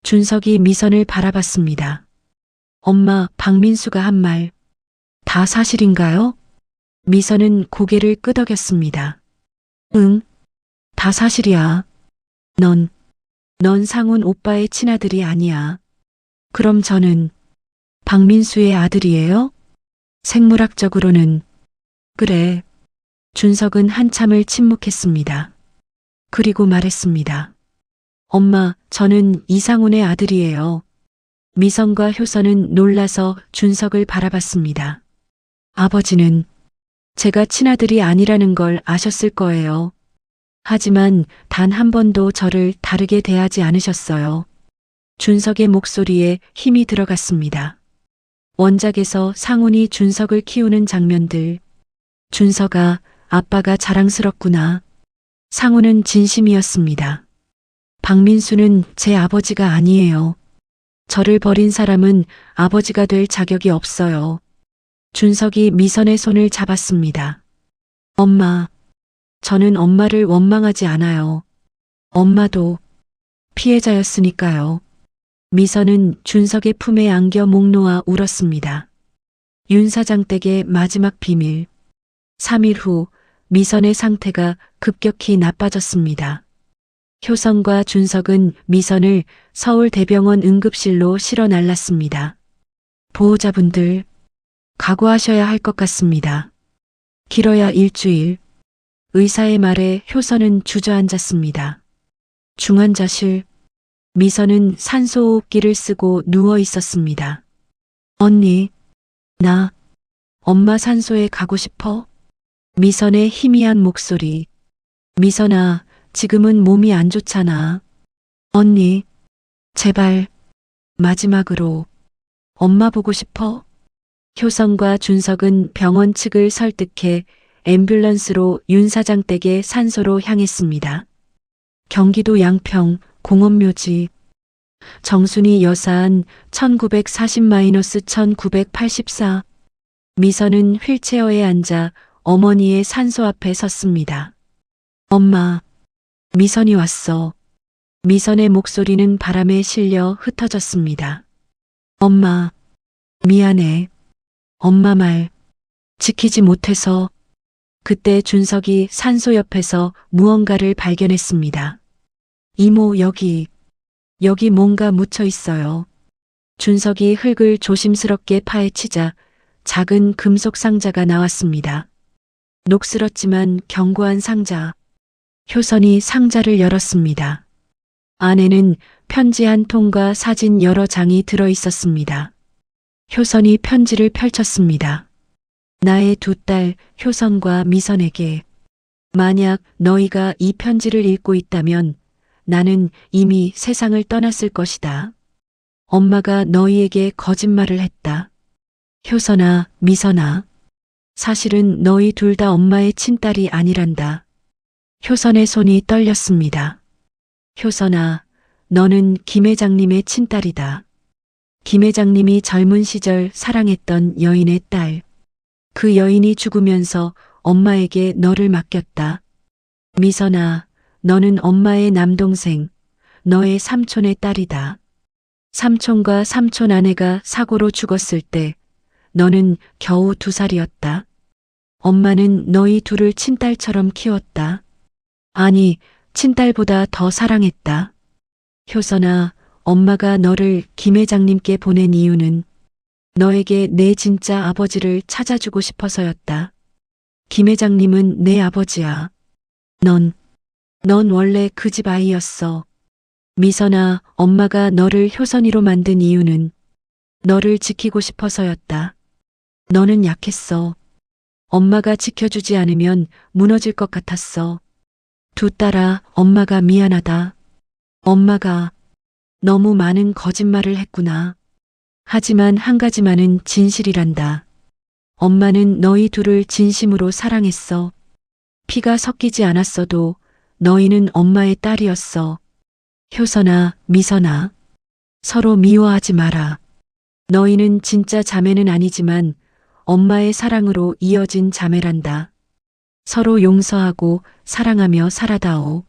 준석이 미선을 바라봤습니다. 엄마, 박민수가 한 말, 다 사실인가요? 미선은 고개를 끄덕였습니다. 응, 다 사실이야. 넌, 넌 상훈 오빠의 친아들이 아니야. 그럼 저는 박민수의 아들이에요? 생물학적으로는. 그래. 준석은 한참을 침묵했습니다. 그리고 말했습니다. 엄마, 저는 이상훈의 아들이에요. 미선과 효선은 놀라서 준석을 바라봤습니다. 아버지는 제가 친아들이 아니라는 걸 아셨을 거예요. 하지만 단 한 번도 저를 다르게 대하지 않으셨어요. 준석의 목소리에 힘이 들어갔습니다. 원작에서 상훈이 준석을 키우는 장면들. 준석아, 아빠가 자랑스럽구나. 상훈은 진심이었습니다. 박민수는 제 아버지가 아니에요. 저를 버린 사람은 아버지가 될 자격이 없어요. 준석이 미선의 손을 잡았습니다. 엄마, 저는 엄마를 원망하지 않아요. 엄마도 피해자였으니까요. 미선은 준석의 품에 안겨 목 놓아 울었습니다. 윤 사장 댁의 마지막 비밀. 3일 후 미선의 상태가 급격히 나빠졌습니다. 효선과 준석은 미선을 서울대병원 응급실로 실어 날랐습니다. 보호자분들, 각오하셔야 할 것 같습니다. 길어야 일주일. 의사의 말에 효선은 주저앉았습니다. 중환자실. 미선은 산소호흡기를 쓰고 누워 있었습니다. 언니, 나, 엄마 산소에 가고 싶어? 미선의 희미한 목소리. 미선아, 지금은 몸이 안 좋잖아. 언니, 제발, 마지막으로, 엄마 보고 싶어? 효성과 준석은 병원 측을 설득해 앰뷸런스로 윤 사장 댁의 산소로 향했습니다. 경기도 양평 공원묘지. 정순이 여사안 1940-1984. 미선은 휠체어에 앉아 어머니의 산소 앞에 섰습니다. 엄마, 미선이 왔어. 미선의 목소리는 바람에 실려 흩어졌습니다. 엄마, 미안해. 엄마 말 지키지 못해서. 그때 준석이 산소 옆에서 무언가를 발견했습니다. 이모, 여기 뭔가 묻혀 있어요. 준석이 흙을 조심스럽게 파헤치자 작은 금속 상자가 나왔습니다. 녹슬었지만 견고한 상자. 효선이 상자를 열었습니다. 안에는 편지 한 통과 사진 여러 장이 들어 있었습니다. 효선이 편지를 펼쳤습니다. 나의 두 딸 효선과 미선에게. 만약 너희가 이 편지를 읽고 있다면 나는 이미 세상을 떠났을 것이다. 엄마가 너희에게 거짓말을 했다. 효선아, 미선아. 사실은 너희 둘 다 엄마의 친딸이 아니란다. 효선의 손이 떨렸습니다. 효선아, 너는 김 회장님의 친딸이다. 김 회장님이 젊은 시절 사랑했던 여인의 딸. 그 여인이 죽으면서 엄마에게 너를 맡겼다. 미선아, 너는 엄마의 남동생, 너의 삼촌의 딸이다. 삼촌과 삼촌 아내가 사고로 죽었을 때 너는 겨우 2살이었다. 엄마는 너희 둘을 친딸처럼 키웠다. 아니, 친딸보다 더 사랑했다. 효선아, 엄마가 너를 김 회장님께 보낸 이유는 너에게 내 진짜 아버지를 찾아주고 싶어서였다. 김 회장님은 내 아버지야. 넌 원래 그 집 아이였어. 미선아, 엄마가 너를 효선이로 만든 이유는 너를 지키고 싶어서였다. 너는 약했어. 엄마가 지켜주지 않으면 무너질 것 같았어. 두 딸아, 엄마가 미안하다. 엄마가 너무 많은 거짓말을 했구나. 하지만 한 가지만은 진실이란다. 엄마는 너희 둘을 진심으로 사랑했어. 피가 섞이지 않았어도 너희는 엄마의 딸이었어. 효선아, 미선아. 서로 미워하지 마라. 너희는 진짜 자매는 아니지만 엄마의 사랑으로 이어진 자매란다. 서로 용서하고 사랑하며 살아다오.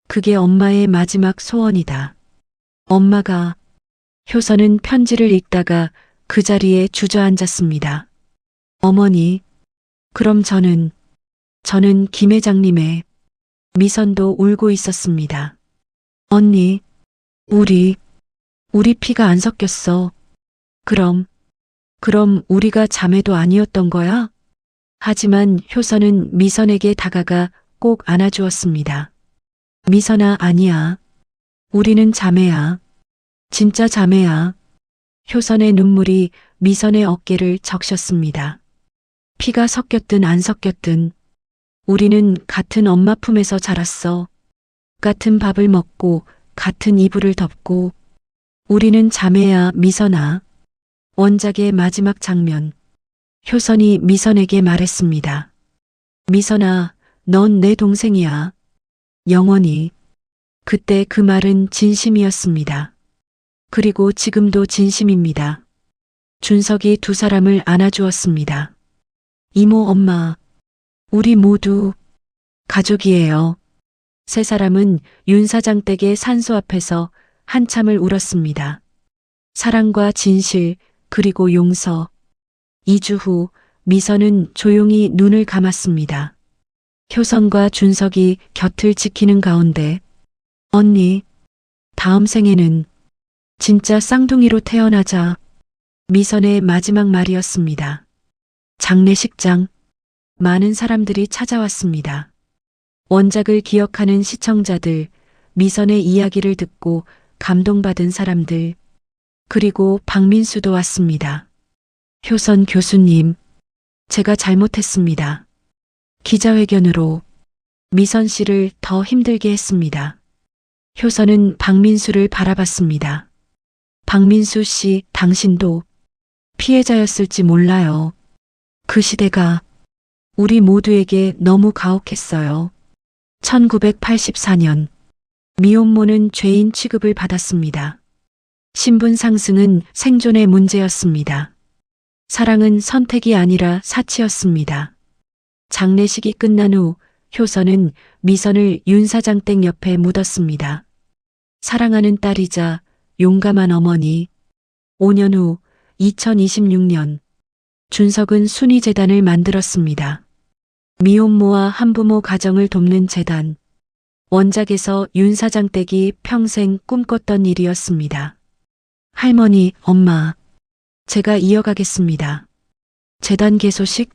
그게 엄마의 마지막 소원이다. 엄마가. 효선은 편지를 읽다가 그 자리에 주저앉았습니다. 어머니, 그럼 저는 김 회장님의 미선도 울고 있었습니다. 언니, 우리 피가 안 섞였어. 그럼 우리가 자매도 아니었던 거야? 하지만 효선은 미선에게 다가가 꼭 안아주었습니다. 미선아, 아니야. 우리는 자매야. 진짜 자매야. 효선의 눈물이 미선의 어깨를 적셨습니다. 피가 섞였든 안 섞였든 우리는 같은 엄마 품에서 자랐어. 같은 밥을 먹고 같은 이불을 덮고 우리는 자매야, 미선아. 원작의 마지막 장면. 효선이 미선에게 말했습니다. 미선아, 넌 내 동생이야. 영원히. 그때 그 말은 진심이었습니다. 그리고 지금도 진심입니다. 준석이 두 사람을 안아주었습니다. 이모, 엄마, 우리 모두 가족이에요. 세 사람은 윤 사장 댁의 산소 앞에서 한참을 울었습니다. 사랑과 진실, 그리고 용서. 2주 후 미선은 조용히 눈을 감았습니다. 효선과 준석이 곁을 지키는 가운데 언니, 다음 생에는 진짜 쌍둥이로 태어나자. 미선의 마지막 말이었습니다. 장례식장. 많은 사람들이 찾아왔습니다. 원작을 기억하는 시청자들, 미선의 이야기를 듣고 감동받은 사람들, 그리고 박민수도 왔습니다. 효선 교수님, 제가 잘못했습니다. 기자회견으로 미선 씨를 더 힘들게 했습니다. 효선은 박민수를 바라봤습니다. 박민수 씨, 당신도 피해자였을지 몰라요. 그 시대가 우리 모두에게 너무 가혹했어요. 1984년 미혼모는 죄인 취급을 받았습니다. 신분 상승은 생존의 문제였습니다. 사랑은 선택이 아니라 사치였습니다. 장례식이 끝난 후 효선은 미선을 윤 사장 댁 옆에 묻었습니다. 사랑하는 딸이자 용감한 어머니. 5년 후 2026년 준석은 순위재단을 만들었습니다. 미혼모와 한부모 가정을 돕는 재단. 원작에서 윤 사장 댁이 평생 꿈꿨던 일이었습니다. 할머니, 엄마, 제가 이어가겠습니다. 재단 개소식.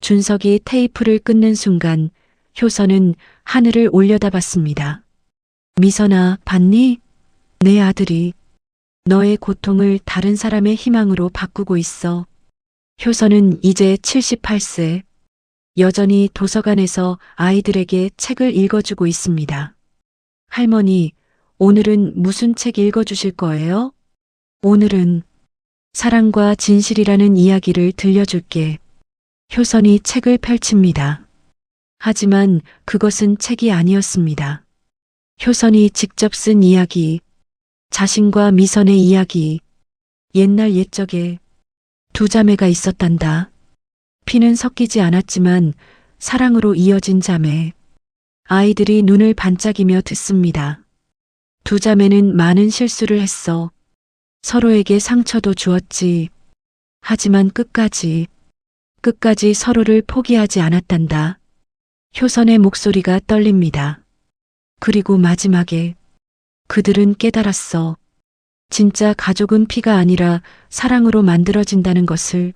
준석이 테이프를 끊는 순간 효선은 하늘을 올려다봤습니다. 미선아, 봤니? 내 아들이 너의 고통을 다른 사람의 희망으로 바꾸고 있어. 효선은 이제 78세. 여전히 도서관에서 아이들에게 책을 읽어주고 있습니다. 할머니, 오늘은 무슨 책 읽어주실 거예요? 오늘은 사랑과 진실이라는 이야기를 들려줄게. 효선이 책을 펼칩니다. 하지만 그것은 책이 아니었습니다. 효선이 직접 쓴 이야기, 자신과 미선의 이야기. 옛날 옛적에 두 자매가 있었단다. 피는 섞이지 않았지만 사랑으로 이어진 자매. 아이들이 눈을 반짝이며 듣습니다. 두 자매는 많은 실수를 했어. 서로에게 상처도 주었지. 하지만 끝까지 서로를 포기하지 않았단다. 효선의 목소리가 떨립니다. 그리고 마지막에 그들은 깨달았어. 진짜 가족은 피가 아니라 사랑으로 만들어진다는 것을.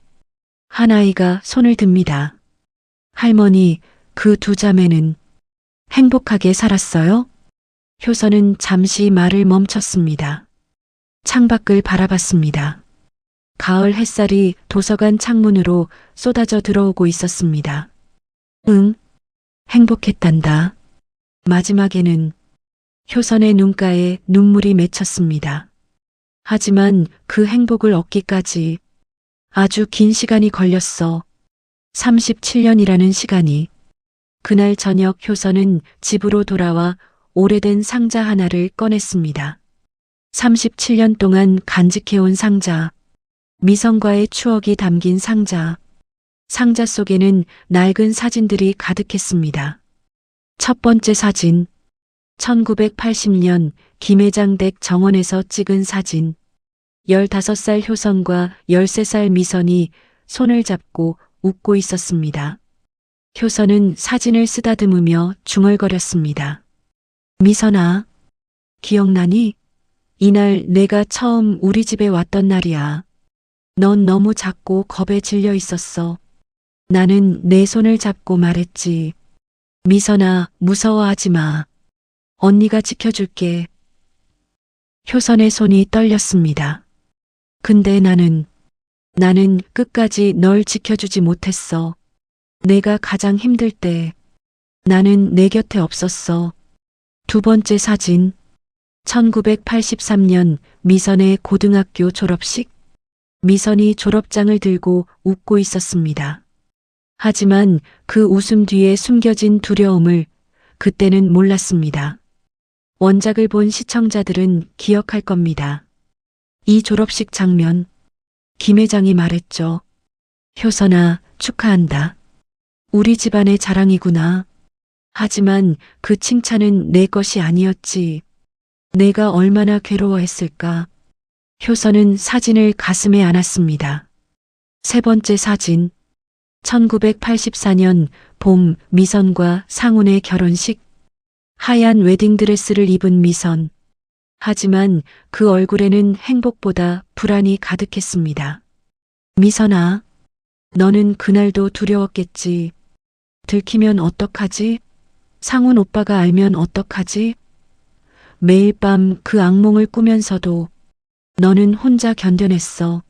한 아이가 손을 듭니다. 할머니, 그 두 자매는 행복하게 살았어요? 효선은 잠시 말을 멈췄습니다. 창밖을 바라봤습니다. 가을 햇살이 도서관 창문으로 쏟아져 들어오고 있었습니다. 응, 행복했단다. 마지막에는 효선의 눈가에 눈물이 맺혔습니다. 하지만 그 행복을 얻기까지 아주 긴 시간이 걸렸어. 37년이라는 시간이. 그날 저녁 효선은 집으로 돌아와 오래된 상자 하나를 꺼냈습니다. 37년 동안 간직해온 상자. 미선과의 추억이 담긴 상자. 상자 속에는 낡은 사진들이 가득했습니다. 첫 번째 사진. 1980년 김 회장 댁 정원에서 찍은 사진. 15살 효선과 13살 미선이 손을 잡고 웃고 있었습니다. 효선은 사진을 쓰다듬으며 중얼거렸습니다. 미선아, 기억나니? 이날 내가 처음 우리 집에 왔던 날이야. 넌 너무 작고 겁에 질려 있었어. 나는 내 손을 잡고 말했지. 미선아, 무서워하지 마. 언니가 지켜줄게. 효선의 손이 떨렸습니다. 근데 나는 끝까지 널 지켜주지 못했어. 내가 가장 힘들 때 나는 내 곁에 없었어. 두 번째 사진. 1983년 미선의 고등학교 졸업식. 미선이 졸업장을 들고 웃고 있었습니다. 하지만 그 웃음 뒤에 숨겨진 두려움을 그때는 몰랐습니다. 원작을 본 시청자들은 기억할 겁니다. 이 졸업식 장면, 김 회장이 말했죠. 효선아, 축하한다. 우리 집안의 자랑이구나. 하지만 그 칭찬은 내 것이 아니었지. 내가 얼마나 괴로워했을까. 효선은 사진을 가슴에 안았습니다. 세 번째 사진. 1984년 봄 미선과 상훈의 결혼식. 하얀 웨딩드레스를 입은 미선. 하지만 그 얼굴에는 행복보다 불안이 가득했습니다. 미선아, 너는 그날도 두려웠겠지. 들키면 어떡하지? 상훈 오빠가 알면 어떡하지? 매일 밤 그 악몽을 꾸면서도 너는 혼자 견뎌냈어.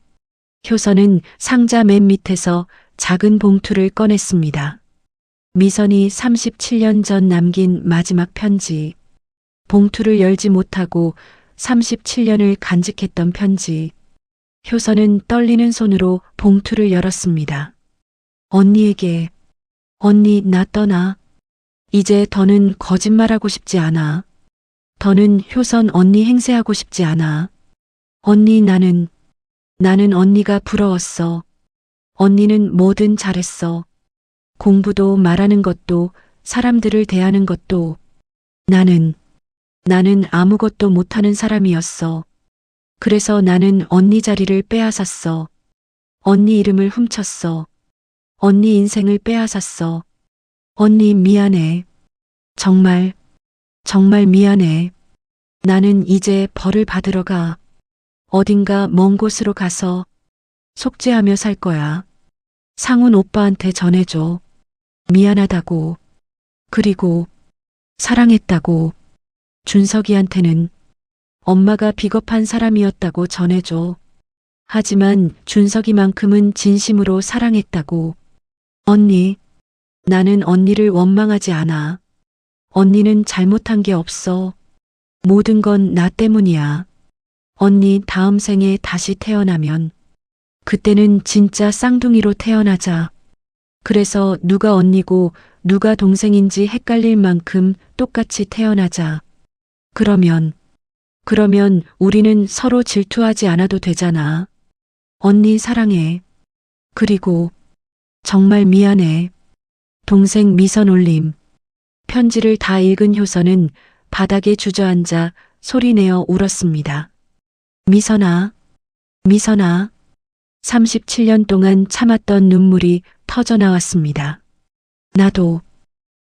효선은 상자 맨 밑에서 작은 봉투를 꺼냈습니다. 미선이 37년 전 남긴 마지막 편지. 봉투를 열지 못하고 37년을 간직했던 편지. 효선은 떨리는 손으로 봉투를 열었습니다. 언니에게, 언니 나 떠나. 이제 더는 거짓말하고 싶지 않아. 더는 효선 언니 행세하고 싶지 않아. 언니 나는 언니가 부러웠어. 언니는 뭐든 잘했어. 공부도 말하는 것도 사람들을 대하는 것도 나는 아무것도 못하는 사람이었어. 그래서 나는 언니 자리를 빼앗았어. 언니 이름을 훔쳤어. 언니 인생을 빼앗았어. 언니 미안해. 정말 미안해. 나는 이제 벌을 받으러 가. 어딘가 먼 곳으로 가서 속죄하며 살 거야. 상훈 오빠한테 전해줘. 미안하다고. 그리고 사랑했다고. 준석이한테는 엄마가 비겁한 사람이었다고 전해줘. 하지만 준석이만큼은 진심으로 사랑했다고. 언니, 나는 언니를 원망하지 않아. 언니는 잘못한 게 없어. 모든 건 나 때문이야. 언니 다음 생에 다시 태어나면 그때는 진짜 쌍둥이로 태어나자. 그래서 누가 언니고 누가 동생인지 헷갈릴 만큼 똑같이 태어나자. 그러면 우리는 서로 질투하지 않아도 되잖아. 언니 사랑해. 그리고 정말 미안해. 동생 미선 올림. 편지를 다 읽은 효선은 바닥에 주저앉아 소리내어 울었습니다. 미선아, 미선아. 37년 동안 참았던 눈물이 터져 나왔습니다.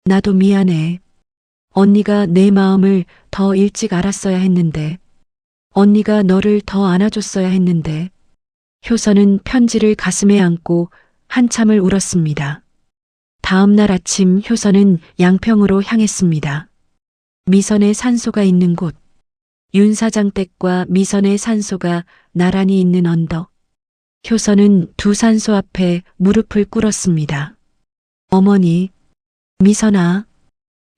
나도 미안해. 언니가 내 마음을 더 일찍 알았어야 했는데. 언니가 너를 더 안아줬어야 했는데. 효선은 편지를 가슴에 안고 한참을 울었습니다. 다음 날 아침 효선은 양평으로 향했습니다. 미선의 산소가 있는 곳. 윤 사장 댁과 미선의 산소가 나란히 있는 언덕. 효선은 두 산소 앞에 무릎을 꿇었습니다. 어머니, 미선아,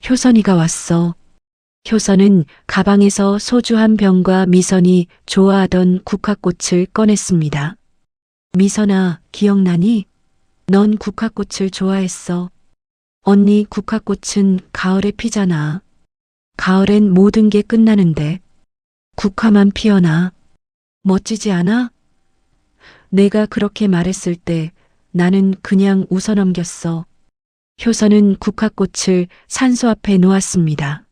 효선이가 왔어. 효선은 가방에서 소주 한 병과 미선이 좋아하던 국화꽃을 꺼냈습니다. 미선아, 기억나니? 넌 국화꽃을 좋아했어. 언니, 국화꽃은 가을에 피잖아. 가을엔 모든 게 끝나는데 국화만 피어나. 멋지지 않아? 내가 그렇게 말했을 때 나는 그냥 웃어넘겼어. 효선은 국화꽃을 산소 앞에 놓았습니다.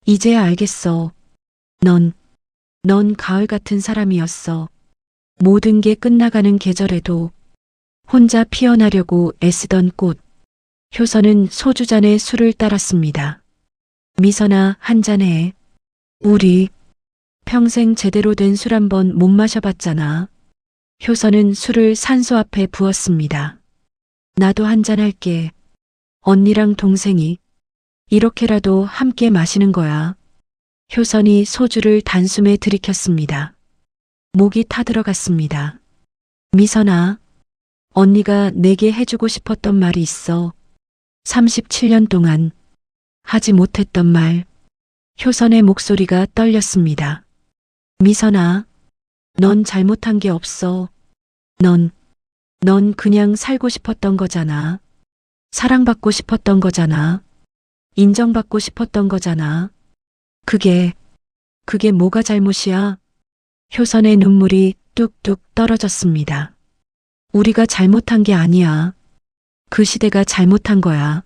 이제야 알겠어. 넌 가을 같은 사람이었어. 모든 게 끝나가는 계절에도 혼자 피어나려고 애쓰던 꽃. 효선은 소주잔에 술을 따랐습니다. 미선아, 한 잔해. 우리 평생 제대로 된 술 한 번 못 마셔봤잖아. 효선은 술을 산소 앞에 부었습니다. 나도 한 잔 할게. 언니랑 동생이 이렇게라도 함께 마시는 거야. 효선이 소주를 단숨에 들이켰습니다. 목이 타들어갔습니다. 미선아, 언니가 내게 해주고 싶었던 말이 있어. 37년 동안 하지 못했던 말. 효선의 목소리가 떨렸습니다. 미선아, 넌 잘못한 게 없어. 넌 그냥 살고 싶었던 거잖아. 사랑받고 싶었던 거잖아. 인정받고 싶었던 거잖아. 그게 뭐가 잘못이야? 효선의 눈물이 뚝뚝 떨어졌습니다. 우리가 잘못한 게 아니야. 그 시대가 잘못한 거야.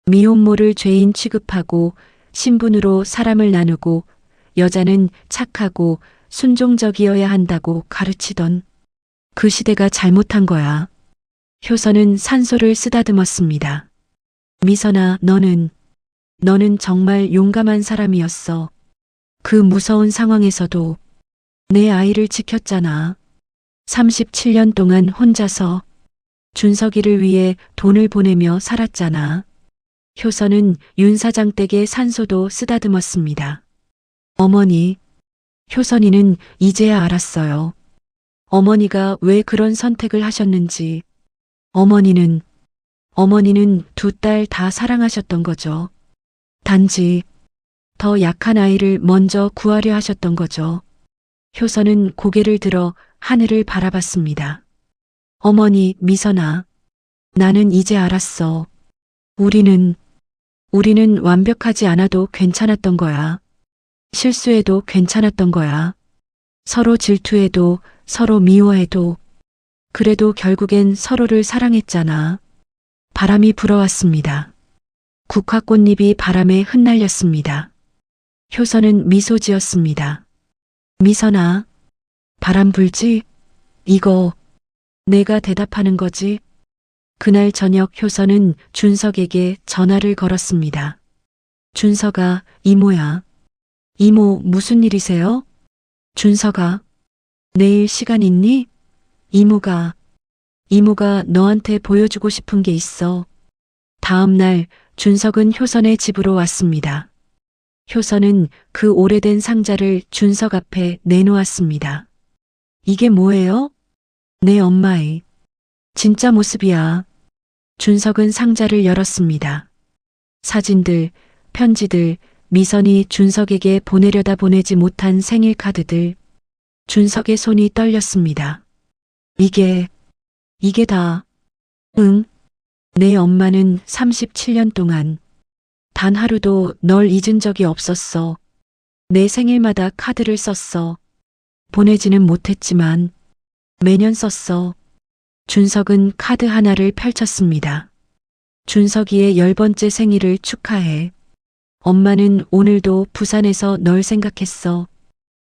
미혼모를 죄인 취급하고 신분으로 사람을 나누고 여자는 착하고 순종적이어야 한다고 가르치던 그 시대가 잘못한 거야. 효선은 산소를 쓰다듬었습니다. 미선아, 너는 정말 용감한 사람이었어. 그 무서운 상황에서도 내 아이를 지켰잖아. 37년 동안 혼자서 준석이를 위해 돈을 보내며 살았잖아. 효선은 윤 사장 댁의 산소도 쓰다듬었습니다. 어머니, 효선이는 이제야 알았어요. 어머니가 왜 그런 선택을 하셨는지. 어머니는 두 딸 다 사랑하셨던 거죠. 단지 더 약한 아이를 먼저 구하려 하셨던 거죠. 효선은 고개를 들어 하늘을 바라봤습니다. 어머니, 미선아, 나는 이제 알았어. 우리는 완벽하지 않아도 괜찮았던 거야. 실수해도 괜찮았던 거야. 서로 질투해도 서로 미워해도 그래도 결국엔 서로를 사랑했잖아. 바람이 불어왔습니다. 국화꽃잎이 바람에 흩날렸습니다. 효선은 미소 지었습니다. 미선아, 바람 불지? 이거 내가 대답하는 거지? 그날 저녁 효선은 준석에게 전화를 걸었습니다. 준석아, 이모야. 이모, 무슨 일이세요? 준석아, 내일 시간 있니? 이모가 너한테 보여주고 싶은 게 있어. 다음 날 준석은 효선의 집으로 왔습니다. 효선은 그 오래된 상자를 준석 앞에 내놓았습니다. 이게 뭐예요? 내 엄마의 진짜 모습이야. 준석은 상자를 열었습니다. 사진들, 편지들, 미선이 준석에게 보내려다 보내지 못한 생일 카드들. 준석의 손이 떨렸습니다. 이게 다. 응. 내 엄마는 37년 동안 단 하루도 널 잊은 적이 없었어. 내 생일마다 카드를 썼어. 보내지는 못했지만 매년 썼어. 준석은 카드 하나를 펼쳤습니다. 준석이의 10번째 생일을 축하해. 엄마는 오늘도 부산에서 널 생각했어.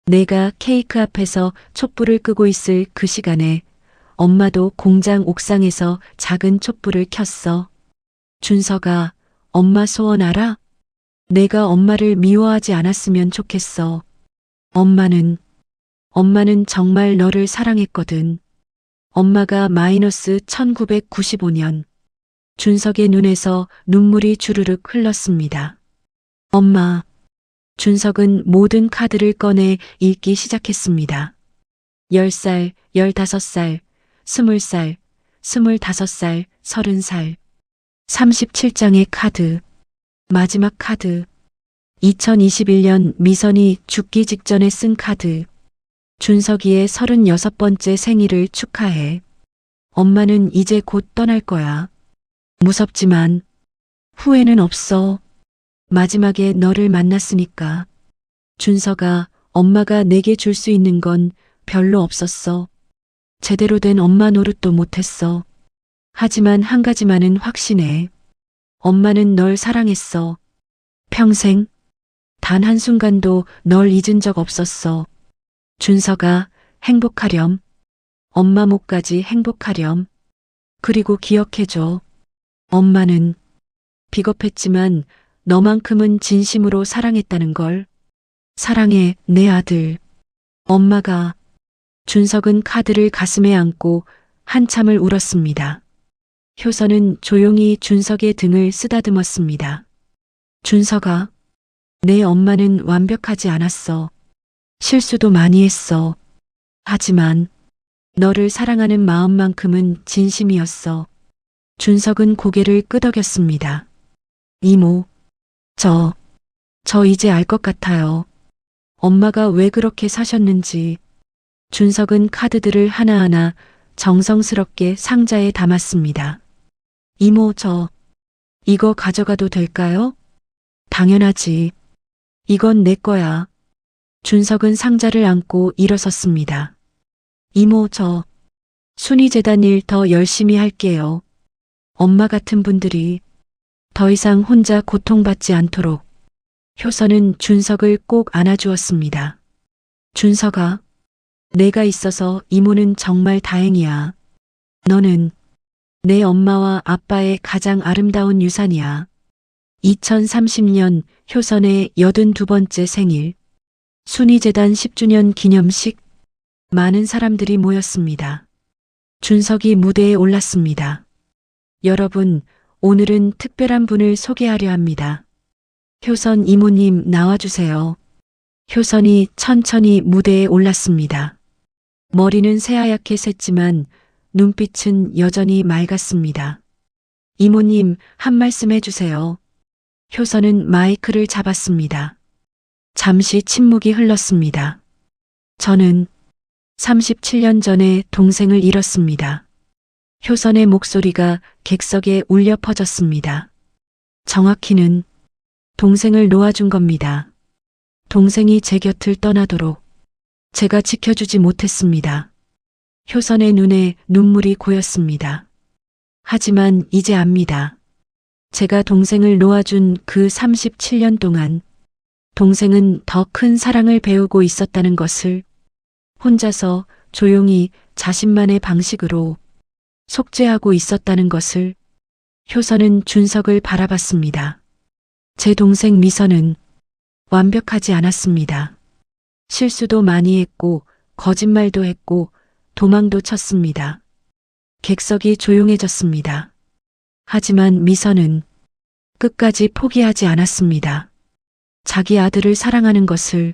내가 케이크 앞에서 촛불을 끄고 있을 그 시간에 엄마도 공장 옥상에서 작은 촛불을 켰어. 준석아, 엄마 소원 알아? 내가 엄마를 미워하지 않았으면 좋겠어. 엄마는 정말 너를 사랑했거든. 엄마가 마이너스 1995년. 준석의 눈에서 눈물이 주르륵 흘렀습니다. 엄마. 준석은 모든 카드를 꺼내 읽기 시작했습니다. 10살, 15살, 20살, 25살, 30살. 37장의 카드. 마지막 카드. 2021년 미선이 죽기 직전에 쓴 카드. 준석이의 36번째 생일을 축하해. 엄마는 이제 곧 떠날 거야. 무섭지만 후회는 없어. 마지막에 너를 만났으니까. 준석아, 엄마가 내게 줄 수 있는 건 별로 없었어. 제대로 된 엄마 노릇도 못했어. 하지만 한 가지만은 확신해. 엄마는 널 사랑했어. 평생. 단 한순간도 널 잊은 적 없었어. 준석아, 행복하렴. 엄마 목까지 행복하렴. 그리고 기억해줘. 엄마는 비겁했지만 너만큼은 진심으로 사랑했다는 걸. 사랑해, 내 아들. 엄마가. 준석은 카드를 가슴에 안고 한참을 울었습니다. 효선은 조용히 준석의 등을 쓰다듬었습니다. 준석아, 내 엄마는 완벽하지 않았어. 실수도 많이 했어. 하지만 너를 사랑하는 마음만큼은 진심이었어. 준석은 고개를 끄덕였습니다. 이모, 저 이제 알 것 같아요. 엄마가 왜 그렇게 사셨는지. 준석은 카드들을 하나하나 정성스럽게 상자에 담았습니다. 이모, 이거 가져가도 될까요? 당연하지. 이건 내 거야. 준석은 상자를 안고 일어섰습니다. 이모, 순이재단 일 더 열심히 할게요. 엄마 같은 분들이 더 이상 혼자 고통받지 않도록. 효선은 준석을 꼭 안아주었습니다. 준석아, 내가 있어서 이모는 정말 다행이야. 너는 내 엄마와 아빠의 가장 아름다운 유산이야. 2030년 효선의 82번째 생일. 순이재단 10주년 기념식. 많은 사람들이 모였습니다. 준석이 무대에 올랐습니다. 여러분, 오늘은 특별한 분을 소개하려 합니다. 효선 이모님 나와주세요. 효선이 천천히 무대에 올랐습니다. 머리는 새하얗게 샜지만 눈빛은 여전히 맑았습니다. 이모님, 한 말씀 해주세요. 효선은 마이크를 잡았습니다. 잠시 침묵이 흘렀습니다. 저는 37년 전에 동생을 잃었습니다. 효선의 목소리가 객석에 울려 퍼졌습니다. 정확히는 동생을 놓아준 겁니다. 동생이 제 곁을 떠나도록 제가 지켜주지 못했습니다. 효선의 눈에 눈물이 고였습니다. 하지만 이제 압니다. 제가 동생을 놓아준 그 37년 동안 동생은 더 큰 사랑을 배우고 있었다는 것을, 혼자서 조용히 자신만의 방식으로 속죄하고 있었다는 것을. 효선은 준석을 바라봤습니다. 제 동생 미선은 완벽하지 않았습니다. 실수도 많이 했고 거짓말도 했고 도망도 쳤습니다. 객석이 조용해졌습니다. 하지만 미선은 끝까지 포기하지 않았습니다. 자기 아들을 사랑하는 것을,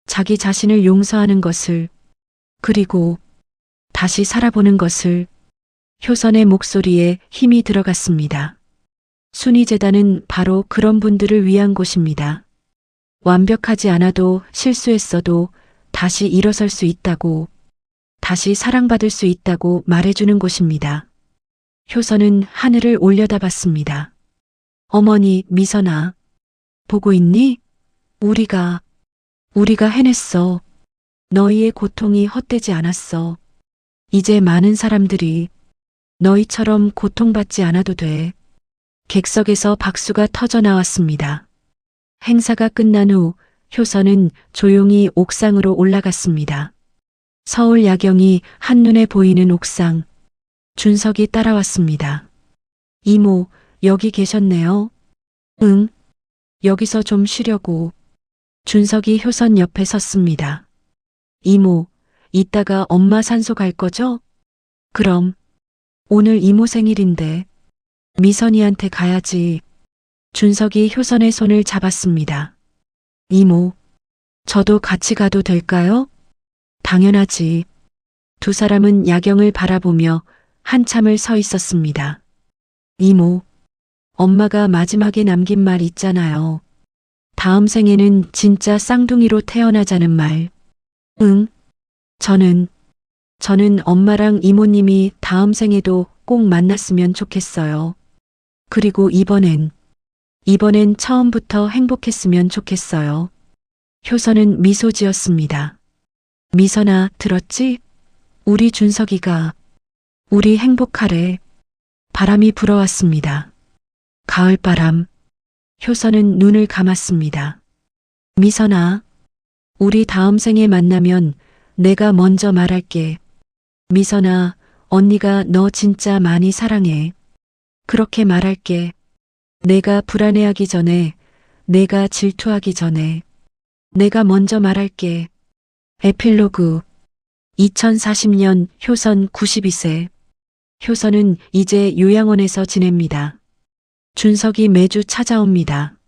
자기 자신을 용서하는 것을, 그리고 다시 살아보는 것을. 효선의 목소리에 힘이 들어갔습니다. 순이재단은 바로 그런 분들을 위한 곳입니다. 완벽하지 않아도, 실수했어도 다시 일어설 수 있다고, 다시 사랑받을 수 있다고 말해주는 곳입니다. 효선은 하늘을 올려다봤습니다. 어머니, 미선아, 보고 있니? 우리가 해냈어. 너희의 고통이 헛되지 않았어. 이제 많은 사람들이 너희처럼 고통받지 않아도 돼. 객석에서 박수가 터져 나왔습니다. 행사가 끝난 후 효선은 조용히 옥상으로 올라갔습니다. 서울 야경이 한눈에 보이는 옥상. 준석이 따라왔습니다. 이모, 여기 계셨네요. 응, 여기서 좀 쉬려고. 준석이 효선 옆에 섰습니다. 이모, 이따가 엄마 산소 갈 거죠? 그럼. 오늘 이모 생일인데 미선이한테 가야지. 준석이 효선의 손을 잡았습니다. 이모, 저도 같이 가도 될까요? 당연하지. 두 사람은 야경을 바라보며 한참을 서 있었습니다. 이모, 엄마가 마지막에 남긴 말 있잖아요. 다음 생에는 진짜 쌍둥이로 태어나자는 말. 응, 저는 엄마랑 이모님이 다음 생에도 꼭 만났으면 좋겠어요. 그리고 이번엔 처음부터 행복했으면 좋겠어요. 효선은 미소 지었습니다. 미선아, 들었지? 우리 준석이가 우리 행복하래. 바람이 불어왔습니다. 가을바람. 효선은 눈을 감았습니다. 미선아, 우리 다음 생에 만나면 내가 먼저 말할게. 미선아, 언니가 너 진짜 많이 사랑해. 그렇게 말할게. 내가 불안해하기 전에, 내가 질투하기 전에, 내가 먼저 말할게. 에필로그 2040년 효선 92세. 효선은 이제 요양원에서 지냅니다. 준석이 매주 찾아옵니다.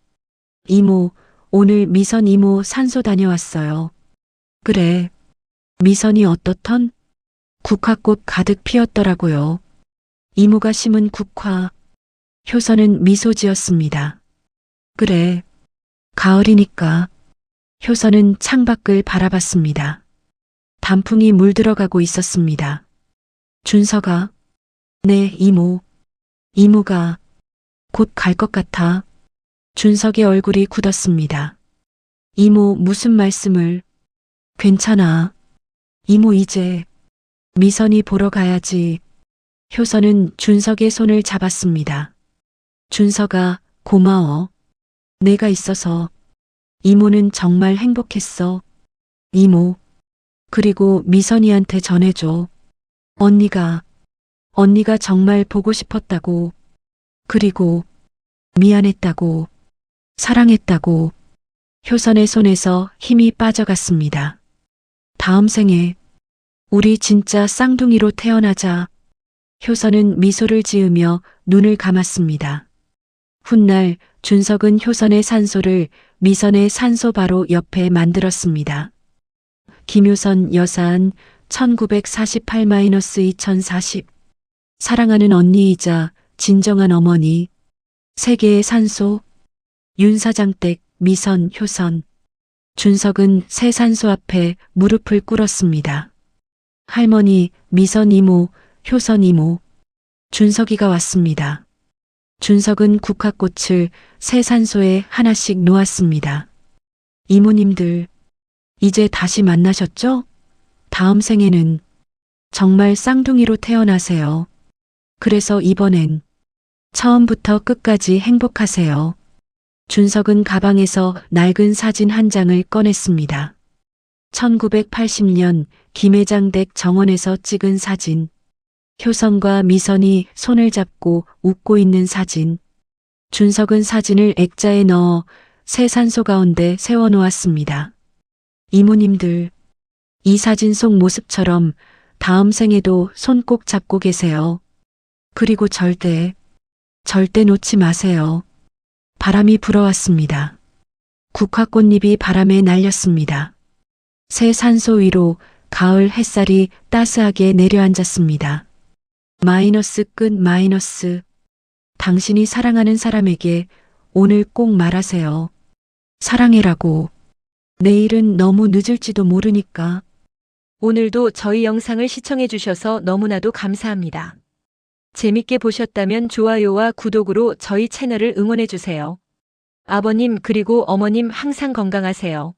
이모, 오늘 미선 이모 산소 다녀왔어요. 그래. 미선이 어떻던? 국화꽃 가득 피었더라고요. 이모가 심은 국화. 효선은 미소 지었습니다. 그래. 가을이니까. 효선은 창밖을 바라봤습니다. 단풍이 물들어가고 있었습니다. 준서가, 네, 이모. 이모가 곧 갈 것 같아. 준석의 얼굴이 굳었습니다. 이모, 무슨 말씀을? 괜찮아. 이모, 이제 미선이 보러 가야지. 효선은 준석의 손을 잡았습니다. 준서가, 고마워. 내가 있어서. 이모는 정말 행복했어. 이모. 그리고 미선이한테 전해줘. 언니가 정말 보고 싶었다고. 그리고 미안했다고. 사랑했다고. 효선의 손에서 힘이 빠져갔습니다. 다음 생에 우리 진짜 쌍둥이로 태어나자. 효선은 미소를 지으며 눈을 감았습니다. 훗날 준석은 효선의 산소를 미선의 산소 바로 옆에 만들었습니다. 김효선 여사안 1948-2040 사랑하는 언니이자 진정한 어머니 세계의 산소 윤사장댁 미선 효선 준석은 새 산소 앞에 무릎을 꿇었습니다. 할머니 미선 이모 효선 이모 준석이가 왔습니다. 준석은 국화꽃을 새 산소에 하나씩 놓았습니다. 이모님들 이제 다시 만나셨죠? 다음 생에는 정말 쌍둥이로 태어나세요. 그래서 이번엔 처음부터 끝까지 행복하세요. 준석은 가방에서 낡은 사진 한 장을 꺼냈습니다. 1980년 김회장댁 정원에서 찍은 사진. 효선과 미선이 손을 잡고 웃고 있는 사진. 준석은 사진을 액자에 넣어 새 산소 가운데 세워놓았습니다. 이모님들, 이 사진 속 모습처럼 다음 생에도 손 꼭 잡고 계세요. 그리고 절대 놓지 마세요. 바람이 불어왔습니다. 국화꽃잎이 바람에 날렸습니다. 새 산소 위로 가을 햇살이 따스하게 내려앉았습니다. 마이너스 끝 마이너스. 당신이 사랑하는 사람에게 오늘 꼭 말하세요. 사랑해라고. 내일은 너무 늦을지도 모르니까. 오늘도 저희 영상을 시청해 주셔서 너무나도 감사합니다. 재밌게 보셨다면 좋아요와 구독으로 저희 채널을 응원해 주세요. 아버님 그리고 어머님 항상 건강하세요.